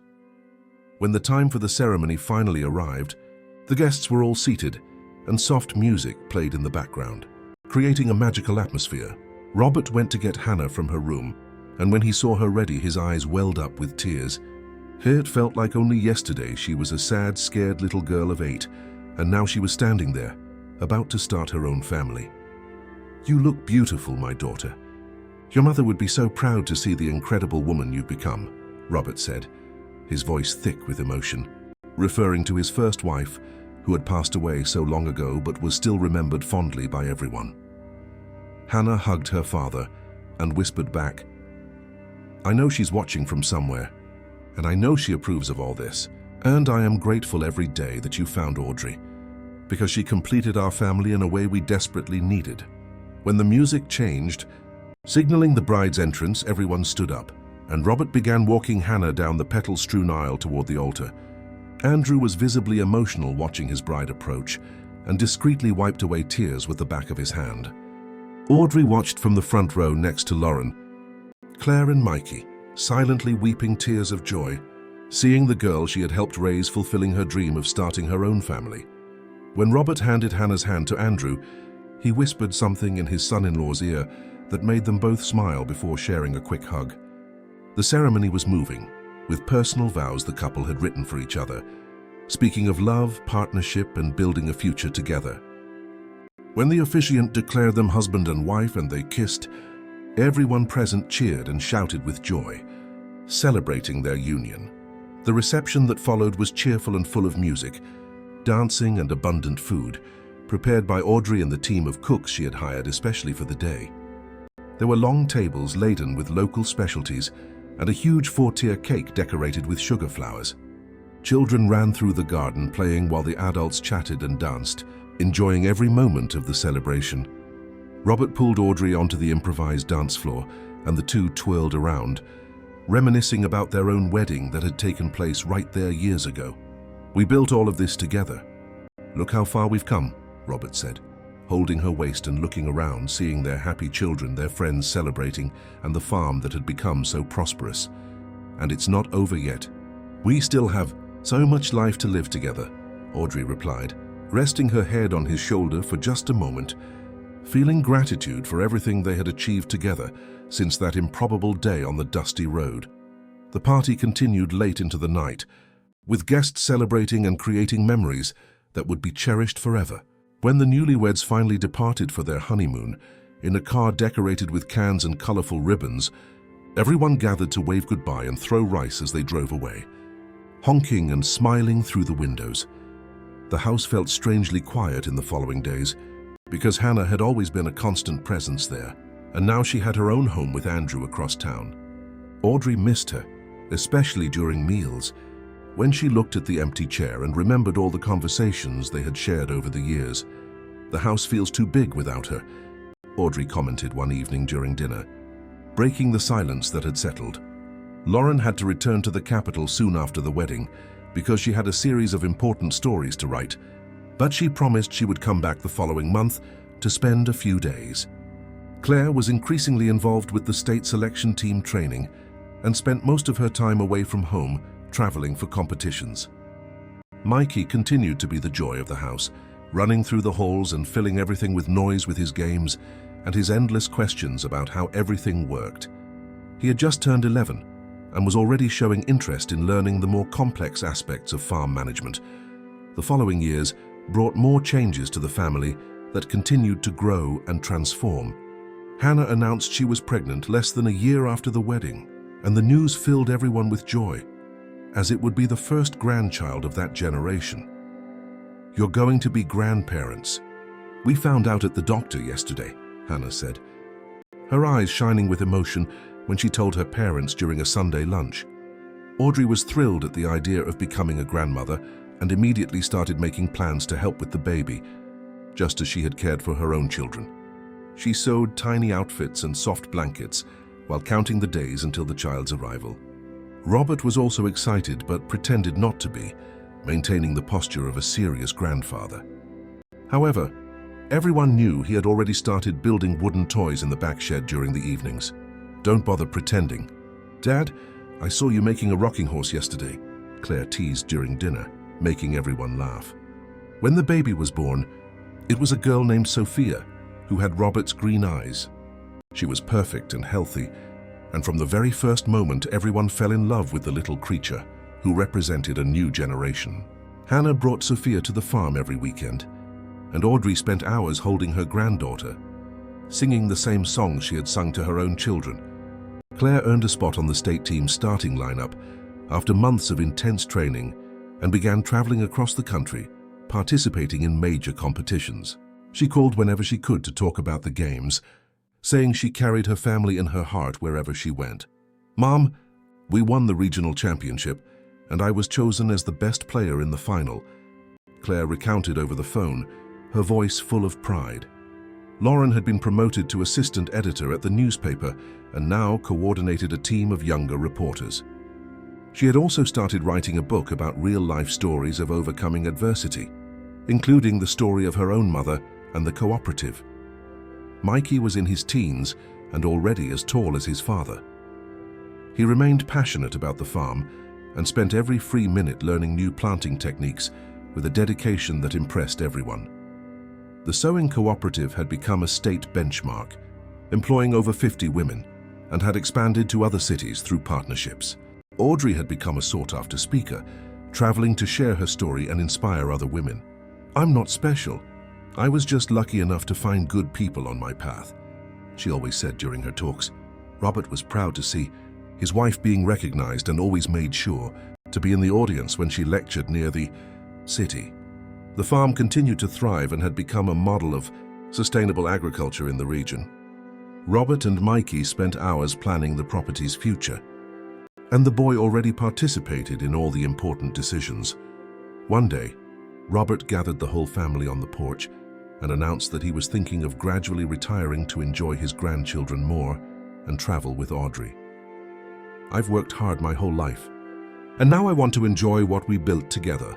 When the time for the ceremony finally arrived, the guests were all seated and soft music played in the background, creating a magical atmosphere. Robert went to get Hannah from her room, and when he saw her ready, his eyes welled up with tears. It felt like only yesterday she was a sad, scared little girl of 8, and now she was standing there, about to start her own family. "You look beautiful, my daughter. Your mother would be so proud to see the incredible woman you've become," Robert said, his voice thick with emotion, referring to his first wife, who had passed away so long ago but was still remembered fondly by everyone. Hannah hugged her father and whispered back, "I know she's watching from somewhere, and I know she approves of all this, and I am grateful every day that you found Audrey, because she completed our family in a way we desperately needed." When the music changed, signaling the bride's entrance, everyone stood up, and Robert began walking Hannah down the petal-strewn aisle toward the altar. Andrew was visibly emotional watching his bride approach, and discreetly wiped away tears with the back of his hand. Audrey watched from the front row next to Lauren, Claire and Mikey, silently weeping tears of joy, seeing the girl she had helped raise fulfilling her dream of starting her own family. When Robert handed Hannah's hand to Andrew, he whispered something in his son-in-law's ear that made them both smile before sharing a quick hug. The ceremony was moving, with personal vows the couple had written for each other, speaking of love, partnership, and building a future together. When the officiant declared them husband and wife and they kissed, everyone present cheered and shouted with joy, celebrating their union. The reception that followed was cheerful and full of music, dancing and abundant food, prepared by Audrey and the team of cooks she had hired especially for the day. There were long tables laden with local specialties and a huge 4-tier cake decorated with sugar flowers. Children ran through the garden playing while the adults chatted and danced, enjoying every moment of the celebration. Robert pulled Audrey onto the improvised dance floor and the two twirled around, reminiscing about their own wedding that had taken place right there years ago. "We built all of this together. Look how far we've come," Robert said, holding her waist and looking around, seeing their happy children, their friends celebrating, and the farm that had become so prosperous. "And it's not over yet. We still have so much life to live together," Audrey replied, resting her head on his shoulder for just a moment, feeling gratitude for everything they had achieved together since that improbable day on the dusty road. The party continued late into the night, with guests celebrating and creating memories that would be cherished forever. When the newlyweds finally departed for their honeymoon, in a car decorated with cans and colorful ribbons, everyone gathered to wave goodbye and throw rice as they drove away, honking and smiling through the windows. The house felt strangely quiet in the following days, because Hannah had always been a constant presence there, and now she had her own home with Andrew across town. Audrey missed her, especially during meals, when she looked at the empty chair and remembered all the conversations they had shared over the years. "The house feels too big without her," Audrey commented one evening during dinner, breaking the silence that had settled. Lauren had to return to the capital soon after the wedding because she had a series of important stories to write, but she promised she would come back the following month to spend a few days. Claire was increasingly involved with the state selection team training and spent most of her time away from home, traveling for competitions. Mikey continued to be the joy of the house, running through the halls and filling everything with noise with his games and his endless questions about how everything worked. He had just turned 11 and was already showing interest in learning the more complex aspects of farm management. The following years brought more changes to the family that continued to grow and transform. Hannah announced she was pregnant less than a year after the wedding, and the news filled everyone with joy, as it would be the first grandchild of that generation. "You're going to be grandparents. We found out at the doctor yesterday," Hannah said, her eyes shining with emotion when she told her parents during a Sunday lunch. Audrey was thrilled at the idea of becoming a grandmother and immediately started making plans to help with the baby, just as she had cared for her own children. She sewed tiny outfits and soft blankets while counting the days until the child's arrival. Robert was also excited but pretended not to be, maintaining the posture of a serious grandfather. However, everyone knew he had already started building wooden toys in the back shed during the evenings. "Don't bother pretending. Dad, I saw you making a rocking horse yesterday," Claire teased during dinner, making everyone laugh. When the baby was born, it was a girl named Sophia who had Robert's green eyes. She was perfect and healthy, and from the very first moment everyone fell in love with the little creature who represented a new generation. Hannah brought Sophia to the farm every weekend, and Audrey spent hours holding her granddaughter, singing the same songs she had sung to her own children. Claire earned a spot on the state team's starting lineup after months of intense training and began traveling across the country, participating in major competitions. She called whenever she could to talk about the games, saying she carried her family in her heart wherever she went. "Mom, we won the regional championship, and I was chosen as the best player in the final," Claire recounted over the phone, her voice full of pride. Lauren had been promoted to assistant editor at the newspaper and now coordinated a team of younger reporters. She had also started writing a book about real-life stories of overcoming adversity, including the story of her own mother and the cooperative. Mikey was in his teens and already as tall as his father. He remained passionate about the farm and spent every free minute learning new planting techniques with a dedication that impressed everyone. The sewing cooperative had become a state benchmark, employing over 50 women, and had expanded to other cities through partnerships. Audrey had become a sought-after speaker, traveling to share her story and inspire other women. "I'm not special. I was just lucky enough to find good people on my path," she always said during her talks. Robert was proud to see his wife being recognized and always made sure to be in the audience when she lectured near the city. The farm continued to thrive and had become a model of sustainable agriculture in the region. Robert and Mikey spent hours planning the property's future, and the boy already participated in all the important decisions. One day, Robert gathered the whole family on the porch and announced that he was thinking of gradually retiring to enjoy his grandchildren more and travel with Audrey. "I've worked hard my whole life, and now I want to enjoy what we built together.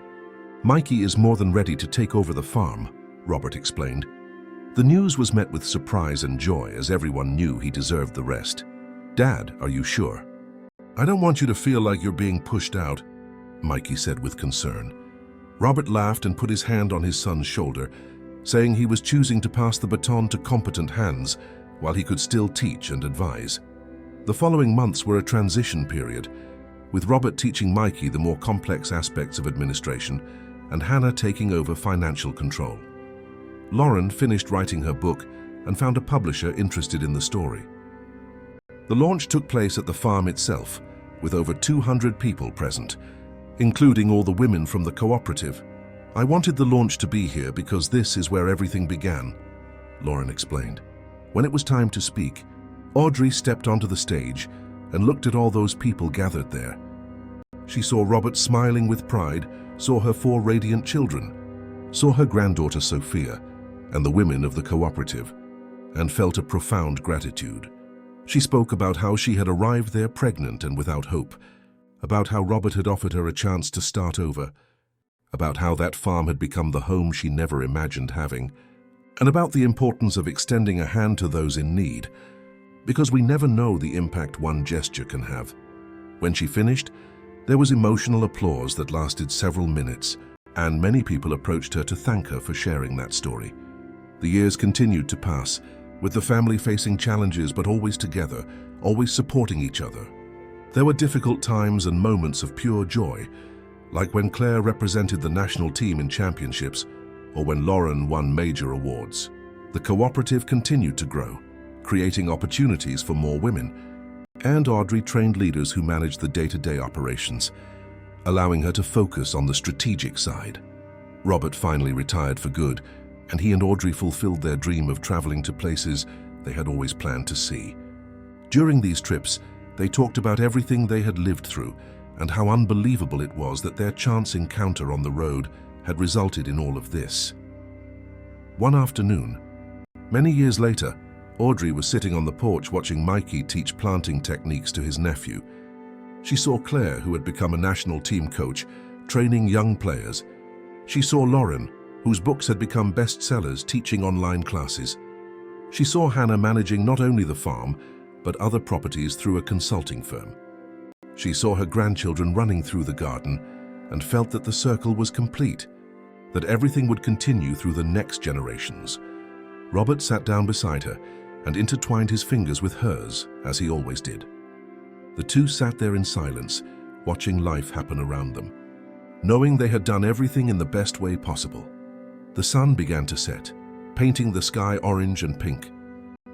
Mikey is more than ready to take over the farm," Robert explained. The news was met with surprise and joy as everyone knew he deserved the rest. "Dad, are you sure?" "I don't want you to feel like you're being pushed out," Mikey said with concern. Robert laughed and put his hand on his son's shoulder, saying he was choosing to pass the baton to competent hands while he could still teach and advise. The following months were a transition period, with Robert teaching Mikey the more complex aspects of administration and Hannah taking over financial control. Lauren finished writing her book and found a publisher interested in the story. The launch took place at the farm itself, with over 200 people present, including all the women from the cooperative. "I wanted the launch to be here because this is where everything began," Lauren explained. When it was time to speak, Audrey stepped onto the stage and looked at all those people gathered there. She saw Robert smiling with pride, saw her 4 radiant children, saw her granddaughter Sophia, and the women of the cooperative, and felt a profound gratitude. She spoke about how she had arrived there pregnant and without hope, about how Robert had offered her a chance to start over, about how that farm had become the home she never imagined having, and about the importance of extending a hand to those in need, because we never know the impact one gesture can have. When she finished, there was emotional applause that lasted several minutes, and many people approached her to thank her for sharing that story. The years continued to pass, with the family facing challenges but always together, always supporting each other. There were difficult times and moments of pure joy, like when Claire represented the national team in championships or when Lauren won major awards. The cooperative continued to grow, creating opportunities for more women, and Audrey trained leaders who managed the day-to-day operations, allowing her to focus on the strategic side. Robert finally retired for good, and he and Audrey fulfilled their dream of traveling to places they had always planned to see. During these trips, they talked about everything they had lived through and how unbelievable it was that their chance encounter on the road had resulted in all of this. One afternoon, many years later, Audrey was sitting on the porch watching Mikey teach planting techniques to his nephew. She saw Claire, who had become a national team coach, training young players. She saw Lauren, whose books had become bestsellers, teaching online classes. She saw Hannah managing not only the farm, but other properties through a consulting firm. She saw her grandchildren running through the garden and felt that the circle was complete, that everything would continue through the next generations. Robert sat down beside her and intertwined his fingers with hers, as he always did. The two sat there in silence, watching life happen around them, knowing they had done everything in the best way possible. The sun began to set, painting the sky orange and pink,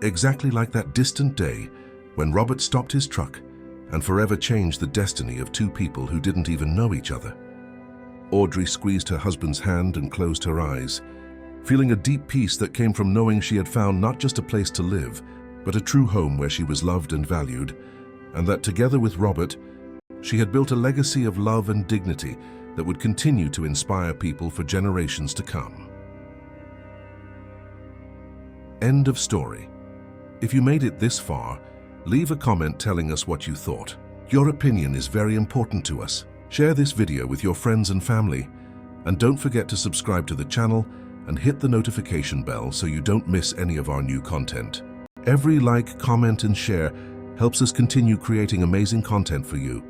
exactly like that distant day when Robert stopped his truck and forever changed the destiny of 2 people who didn't even know each other. Audrey squeezed her husband's hand and closed her eyes, feeling a deep peace that came from knowing she had found not just a place to live, but a true home where she was loved and valued, and that together with Robert, she had built a legacy of love and dignity that would continue to inspire people for generations to come. End of story. If you made it this far, leave a comment telling us what you thought. Your opinion is very important to us. Share this video with your friends and family, and don't forget to subscribe to the channel and hit the notification bell so you don't miss any of our new content. Every like, comment, and share helps us continue creating amazing content for you.